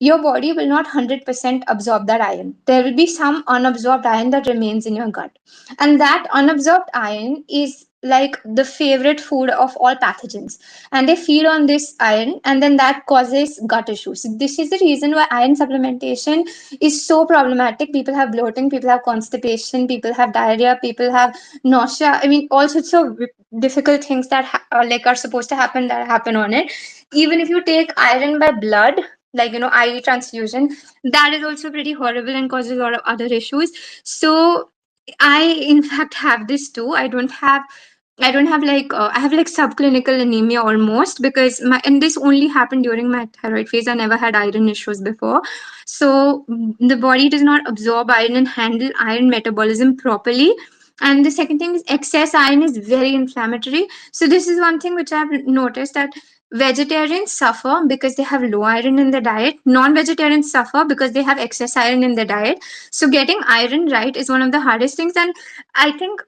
your body will not 100% absorb that iron. There will be some unabsorbed iron that remains in your gut. And that unabsorbed iron is like the favorite food of all pathogens. And they feed on this iron, and then that causes gut issues. This is the reason why iron supplementation is so problematic. People have bloating, people have constipation, people have diarrhea, people have nausea. I mean, all sorts of difficult things that are supposed to happen that happen on it. Even if you take iron by blood, like IV transfusion, that is also pretty horrible and causes a lot of other issues. So I in fact have this too. I don't have like I have like subclinical anemia almost, because my and this only happened during my thyroid phase. I never had iron issues before. So the body does not absorb iron and handle iron metabolism properly. And the second thing is excess iron is very inflammatory. So this is one thing which I've noticed, that vegetarians suffer because they have low iron in their diet. Non-vegetarians suffer because they have excess iron in their diet. So getting iron right is one of the hardest things. And I think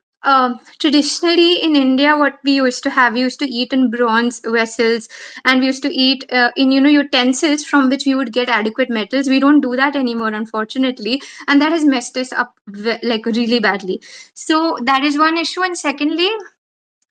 traditionally in India, what we used to eat in bronze vessels, and we used to eat in utensils from which we would get adequate metals. We don't do that anymore, unfortunately, and that has messed us up like really badly. So that is one issue. And secondly,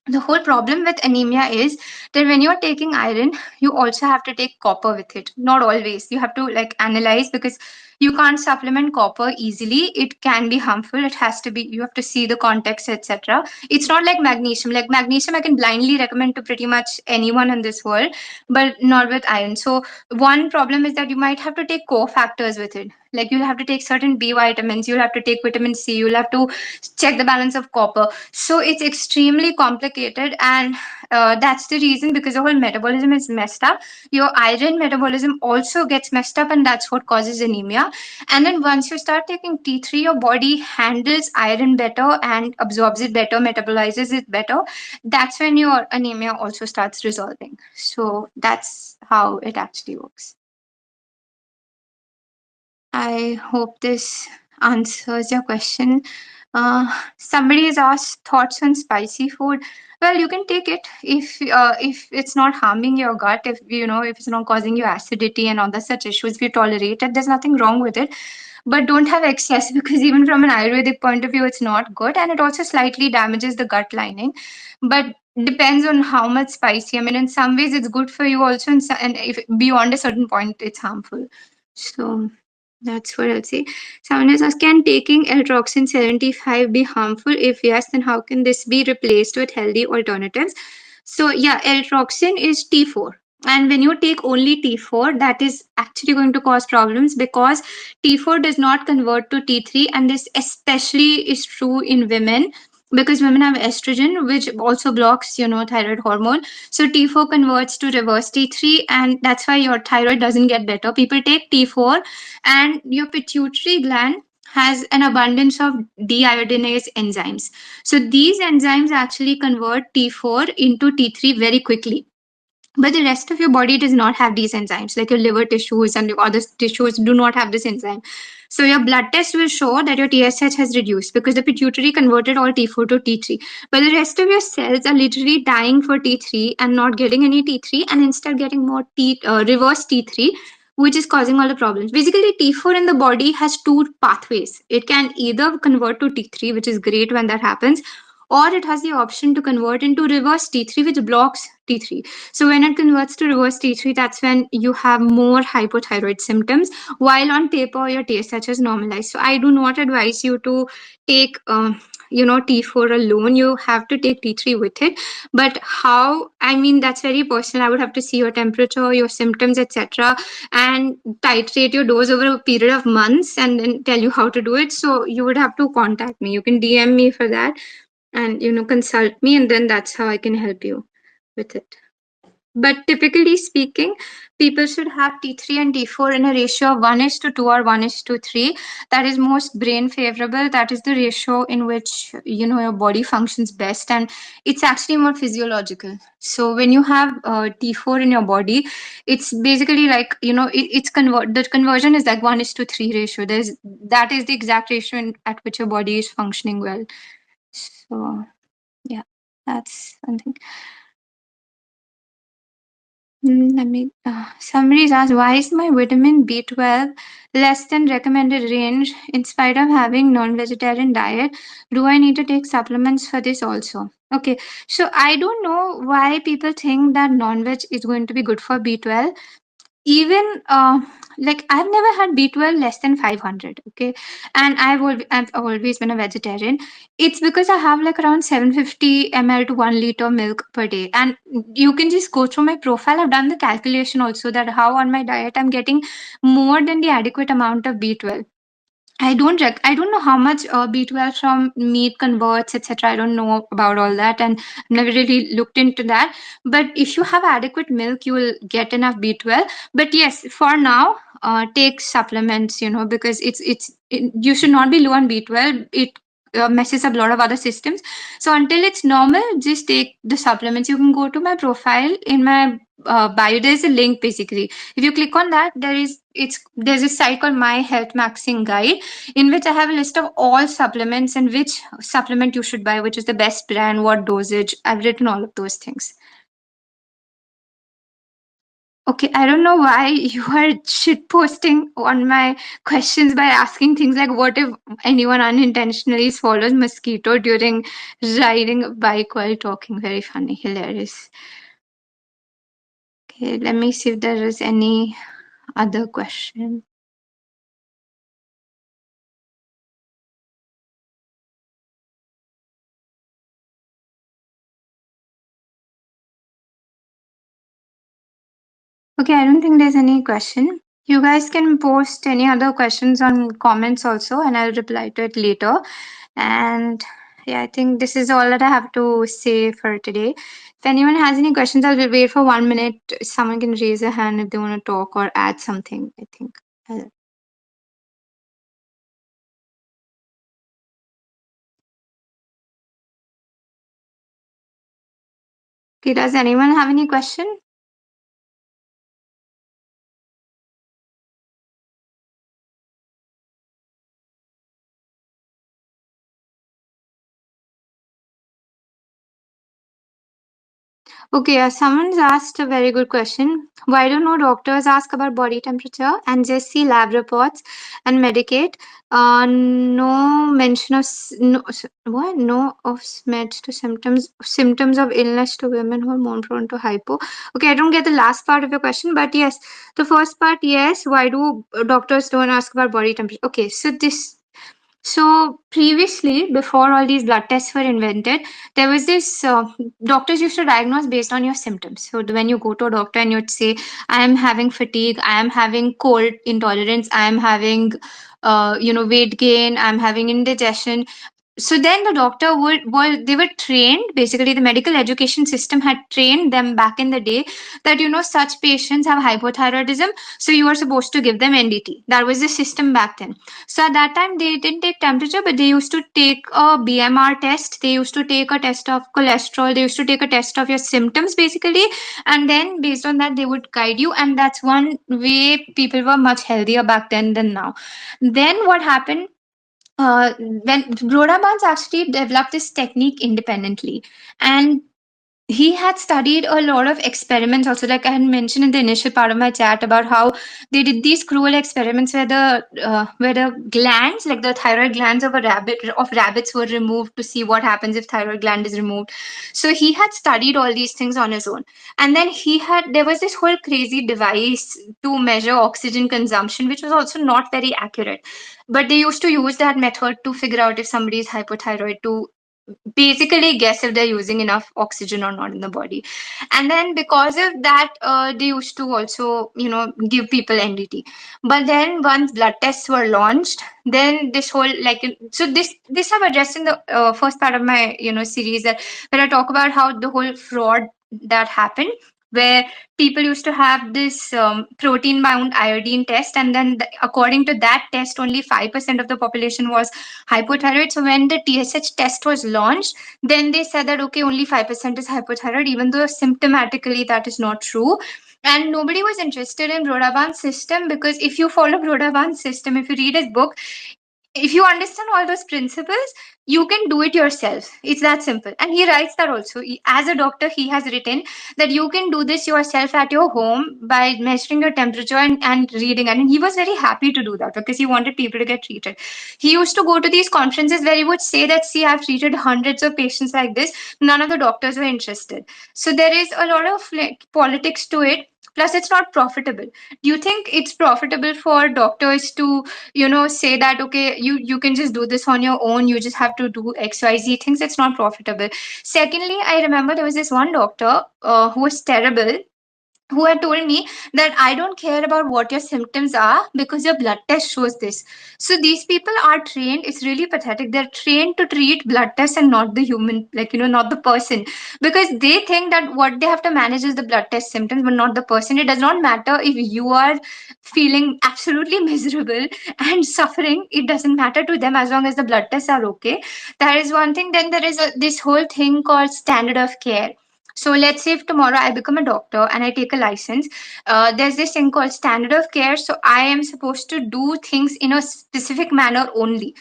the whole problem with anemia is that when you're taking iron, you also have to take copper with it. Not always, you have to like analyze, because you can't supplement copper easily. It can be harmful. It has to be, you have to see the context, etc. It's not like magnesium. Like magnesium I can blindly recommend to pretty much anyone in this world, but not with iron. So one problem is that you might have to take cofactors with it. Like you'll have to take certain B vitamins, you'll have to take vitamin C, you'll have to check the balance of copper. So it's extremely complicated, and that's the reason, because the whole metabolism is messed up. Your iron metabolism also gets messed up, and that's what causes anemia. And then once you start taking T3, your body handles iron better and absorbs it better, metabolizes it better. That's when your anemia also starts resolving. So that's how it actually works. I hope this answers your question. Somebody has asked thoughts on spicy food. Well, you can take it if it's not harming your gut, if if it's not causing you acidity and other such issues. If you tolerate it, there's nothing wrong with it. But don't have excess because even from an Ayurvedic point of view, it's not good, and it also slightly damages the gut lining. But depends on how much spicy. I mean, in some ways, it's good for you also, and if beyond a certain point, it's harmful. So that's what I'll say. Someone else asks, can taking L-Troxin 75 be harmful? If yes, then how can this be replaced with healthy alternatives? So yeah, L-Troxin is T4. And when you take only T4, that is actually going to cause problems because T4 does not convert to T3. And this especially is true in women because women have estrogen, which also blocks, thyroid hormone. So T4 converts to reverse T3, and that's why your thyroid doesn't get better. People take T4, and your pituitary gland has an abundance of deiodinase enzymes. So these enzymes actually convert T4 into T3 very quickly. But the rest of your body does not have these enzymes, like your liver tissues and your other tissues do not have this enzyme. So your blood test will show that your TSH has reduced because the pituitary converted all T4 to T3. But the rest of your cells are literally dying for T3 and not getting any T3 and instead getting more reverse T3, which is causing all the problems. Basically, T4 in the body has two pathways. It can either convert to T3, which is great when that happens, or it has the option to convert into reverse T3, which blocks T3. So when it converts to reverse T3, that's when you have more hypothyroid symptoms, while on paper your TSH is normalized. So I do not advise you to take T4 alone. You have to take T3 with it. But how? I mean, that's very personal. I would have to see your temperature, your symptoms, etc., and titrate your dose over a period of months, and then tell you how to do it. So you would have to contact me. You can DM me for that, and consult me, and then that's how I can help you with it. But typically speaking, people should have T3 and T4 in a ratio of 1:2 or 1:3. That is most brain favorable. That is the ratio in which your body functions best, and it's actually more physiological. So when you have T4 in your body, it's basically like it's the conversion is like 1:3 ratio. That is the exact ratio at which your body is functioning well. So yeah, that's something. Let me. Somebody's asked, why is my vitamin B12 less than recommended range in spite of having non-vegetarian diet? Do I need to take supplements for this also? Okay, so I don't know why people think that non-veg is going to be good for B12. Even like I've never had B12 less than 500. Okay, and I've always been a vegetarian. It's because I have like around 750 ml to 1 liter milk per day, and you can just go through my profile. I've done the calculation also that how on my diet I'm getting more than the adequate amount of B12. I don't know how much B12 from meat converts, etc. I don't know about all that, and I've never really looked into that. But if you have adequate milk, you will get enough B12. But yes, for now, take supplements. Because you should not be low on B12. It messes up a lot of other systems. So until it's normal, just take the supplements. You can go to my profile in my bio. There's a link basically. If you click on that, there's a site called My Health Maxing Guide, in which I have a list of all supplements and which supplement you should buy, which is the best brand, what dosage. I've written all of those things. Okay, I don't know why you are shit posting on my questions by asking things like, what if anyone unintentionally swallows mosquito during riding a bike while talking? Very funny, hilarious. Okay, let me see if there is any other question. Okay, I don't think there's any question. You guys can post any other questions on comments also, and I'll reply to it later. And yeah, I think this is all that I have to say for today. If anyone has any questions, I'll wait for 1 minute. Someone can raise a hand if they want to talk or add something. I think. Okay, does anyone have any question? Okay, someone's asked a very good question. Why do no doctors ask about body temperature and just see lab reports and medicate? No mention of what? No of meds to symptoms of illness to women who are more prone to hypo. Okay, I don't get the last part of your question, but yes, the first part, yes. Why do doctors don't ask about body temperature? Okay, so previously, before all these blood tests were invented, there was this doctors used to diagnose based on your symptoms. So when you go to a doctor and you'd say, "I am having fatigue, I am having cold intolerance, I am having, weight gain, I'm having indigestion." So then the doctor they were trained, basically the medical education system had trained them back in the day that such patients have hypothyroidism, so you are supposed to give them NDT. That was the system back then. So at that time, they didn't take temperature, but they used to take a BMR test. They used to take a test of cholesterol. They used to take a test of your symptoms, basically. And then based on that, they would guide you. And that's one way people were much healthier back then than now. Then what happened? When Brodabans actually developed this technique independently. And he had studied a lot of experiments also, like I had mentioned in the initial part of my chat about how they did these cruel experiments where the glands, like the thyroid glands of rabbits were removed to see what happens if thyroid gland is removed. So he had studied all these things on his own. And then there was this whole crazy device to measure oxygen consumption, which was also not very accurate, but they used to use that method to figure out if somebody is hypothyroid, to basically guess if they're using enough oxygen or not in the body. And then because of that, they used to also give people NDT. But then once blood tests were launched, then this whole, like, so this I've addressed in the first part of my series, that when I talk about how the whole fraud that happened, where people used to have this protein bound iodine test, and then according to that test only 5% of the population was hypothyroid. So when the TSH test was launched, then they said that okay, only 5% is hypothyroid, even though symptomatically that is not true. And nobody was interested in Brodaband's system, because if you follow Brodaband's system, if you read his book, if you understand all those principles, you can do it yourself. It's that simple. And he writes that also. As a doctor, he has written that you can do this yourself at your home by measuring your temperature and reading. And he was very happy to do that because he wanted people to get treated. He used to go to these conferences where he would say that, see, I've treated hundreds of patients like this. None of the doctors were interested. So there is a lot of like politics to it. Plus, it's not profitable. Do you think it's profitable for doctors to say that okay, you can just do this on your own, you just have to do XYZ things? It's not profitable. Secondly, I remember there was this one doctor who was terrible, who had told me that I don't care about what your symptoms are because your blood test shows this. So these people are trained, it's really pathetic. They're trained to treat blood tests and not the human, like, not the person. Because they think that what they have to manage is the blood test symptoms, but not the person. It does not matter if you are feeling absolutely miserable and suffering, it doesn't matter to them as long as the blood tests are okay. That is one thing. Then there is this whole thing called standard of care. So let's say if tomorrow I become a doctor and I take a license, there's this thing called standard of care. So I am supposed to do things in a specific manner only.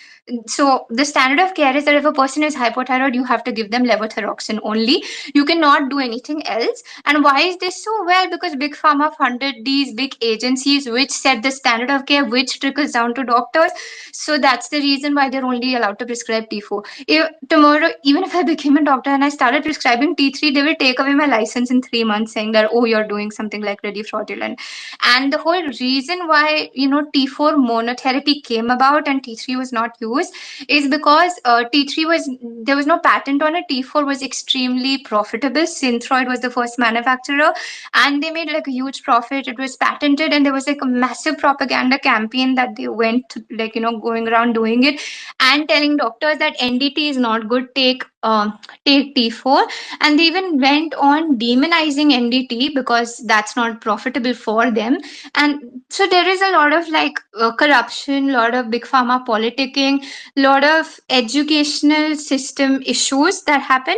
So the standard of care is that if a person is hypothyroid, you have to give them levothyroxine only. You cannot do anything else. And why is this so? Well, because Big Pharma funded these big agencies which set the standard of care, which trickles down to doctors. So that's the reason why they're only allowed to prescribe T4. If tomorrow, even if I became a doctor and I started prescribing T3, they will take away my license in 3 months, saying that, oh, you're doing something like really fraudulent. And the whole reason why T4 monotherapy came about and T3 was not used is because T3 was, there was no patent on it. T4 was extremely profitable. Synthroid was the first manufacturer, and they made like a huge profit. It was patented, and there was like a massive propaganda campaign that they went to, like going around doing it and telling doctors that NDT is not good. Take T4. And they even went on demonizing NDT because that's not profitable for them. And so there is a lot of like corruption, lot of big pharma politicking, lot of educational system issues that happen.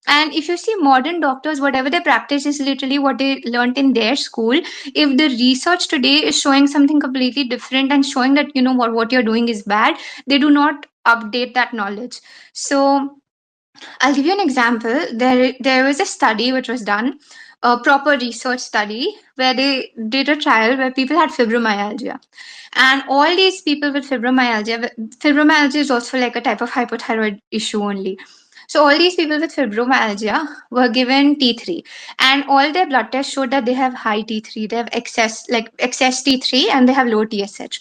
And if you see modern doctors, whatever they practice is literally what they learned in their school. If the research today is showing something completely different and showing that, what you're doing is bad, they do not update that knowledge. So I'll give you an example. There was a study which was done, a proper research study, where they did a trial where people had fibromyalgia. And all these people with fibromyalgia is also like a type of hypothyroid issue only. So all these people with fibromyalgia were given T3, and all their blood tests showed that they have high T3, they have excess T3, and they have low TSH.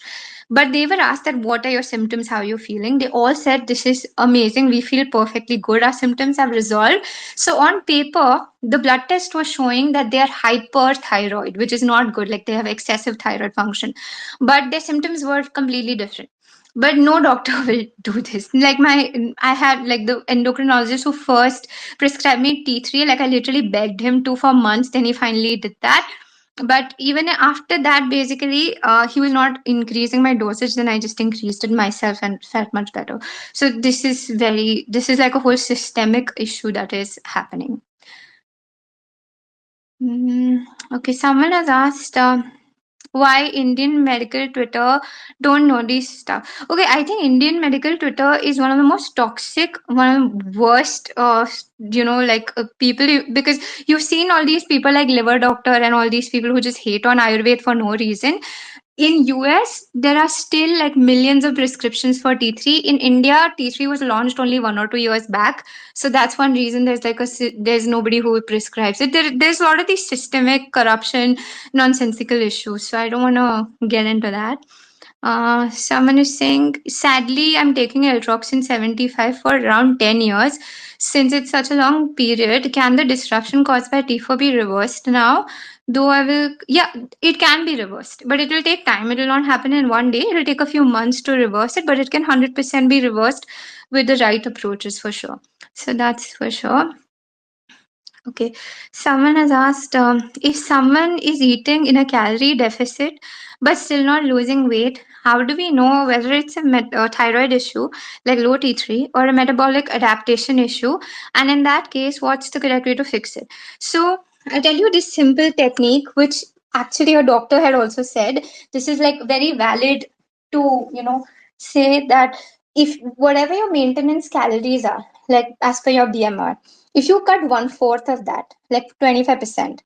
But they were asked that what are your symptoms, how are you feeling? They all said this is amazing, we feel perfectly good, our symptoms have resolved. So on paper, the blood test was showing that they are hyperthyroid, which is not good, like they have excessive thyroid function, but their symptoms were completely different. But no doctor will do this. Like I had like the endocrinologist who first prescribed me T3, like I literally begged him to for months, then he finally did that. But even after that, basically, he was not increasing my dosage, then I just increased it myself and felt much better. So this is like a whole systemic issue that is happening. Mm, okay, someone has asked why Indian medical Twitter don't know this stuff. Okay, I think Indian medical Twitter is one of the most toxic, one of the worst, people, because you've seen all these people like liver doctor and all these people who just hate on Ayurveda for no reason. In US, there are still like millions of prescriptions for T3. In India, T3 was launched only 1 or 2 years back. So that's one reason there's there's nobody who prescribes it. There's a lot of these systemic corruption, nonsensical issues. So I don't want to get into that. Someone is saying, sadly, I'm taking Eltroxin 75 for around 10 years. Since it's such a long period, can the disruption caused by T4 be reversed now? Though I will, yeah, it can be reversed, but it will take time. It will not happen in one day. It will take a few months to reverse it, but it can 100% be reversed with the right approaches for sure. So that's for sure. Okay. Someone has asked if someone is eating in a calorie deficit but still not losing weight, how do we know whether it's a thyroid issue like low T3 or a metabolic adaptation issue? And in that case, what's the correct way to fix it? So I'll tell you this simple technique, which actually a doctor had also said. This is like very valid to, say that if whatever your maintenance calories are, like as per your BMR, if you cut 1/4 of that, like 25%,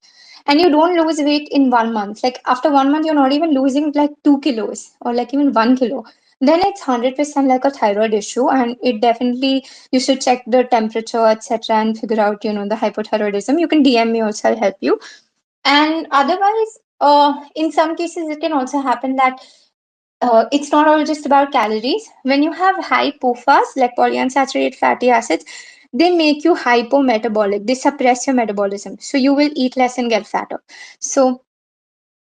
and you don't lose weight in 1 month, like after 1 month, you're not even losing like 2 kilos or like even 1 kilo, then it's 100% like a thyroid issue. And it definitely, you should check the temperature, etc., and figure out, the hypothyroidism. You can DM me also, I'll help you. And otherwise, in some cases, it can also happen that it's not all just about calories. When you have high POFAs, like polyunsaturated fatty acids, they make you hypometabolic. They suppress your metabolism. So you will eat less and get fatter. So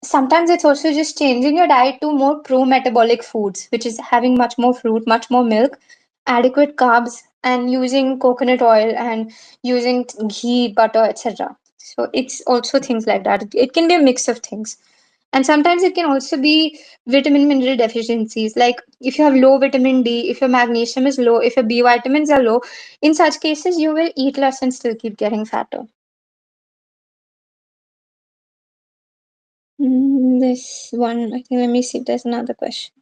sometimes it's also just changing your diet to more pro-metabolic foods, which is having much more fruit, much more milk, adequate carbs, and using coconut oil and using ghee, butter, etc. So it's also things like that. It can be a mix of things. And sometimes it can also be vitamin mineral deficiencies. Like if you have low vitamin D, if your magnesium is low, if your B vitamins are low, in such cases, you will eat less and still keep getting fatter. This one, I think, let me see if there's another question.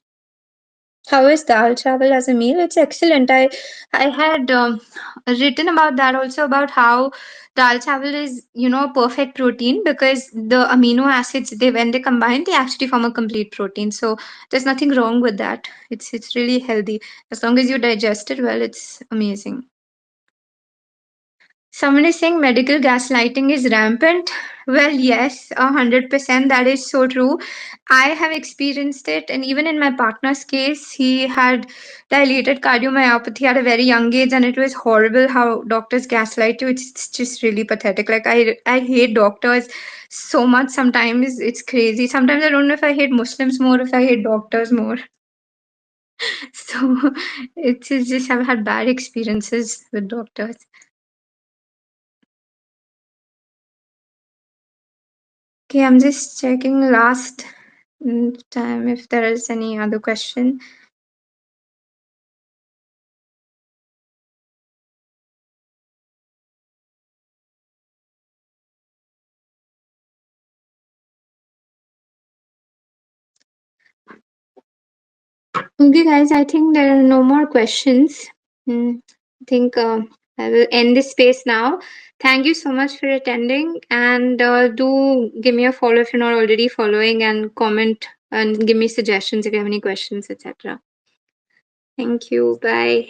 How is dal chawal as a meal? It's excellent. I had written about that also, about how dal chawal is, a perfect protein, because the amino acids, they when they combine, they actually form a complete protein. So there's nothing wrong with that. It's really healthy. As long as you digest it well, it's amazing. Someone is saying medical gaslighting is rampant. Well, yes, 100%. That is so true. I have experienced it, and even in my partner's case, he had dilated cardiomyopathy at a very young age, and it was horrible how doctors gaslight you. It's just really pathetic. Like I hate doctors so much. Sometimes it's crazy. Sometimes I don't know if I hate Muslims more, if I hate doctors more. So it's just I've had bad experiences with doctors. Okay, I'm just checking last time if there is any other question. Okay, guys, I think there are no more questions. I think I will end this space now. Thank you so much for attending, and do give me a follow if you're not already following, and comment and give me suggestions if you have any questions, etc. Thank you. Bye.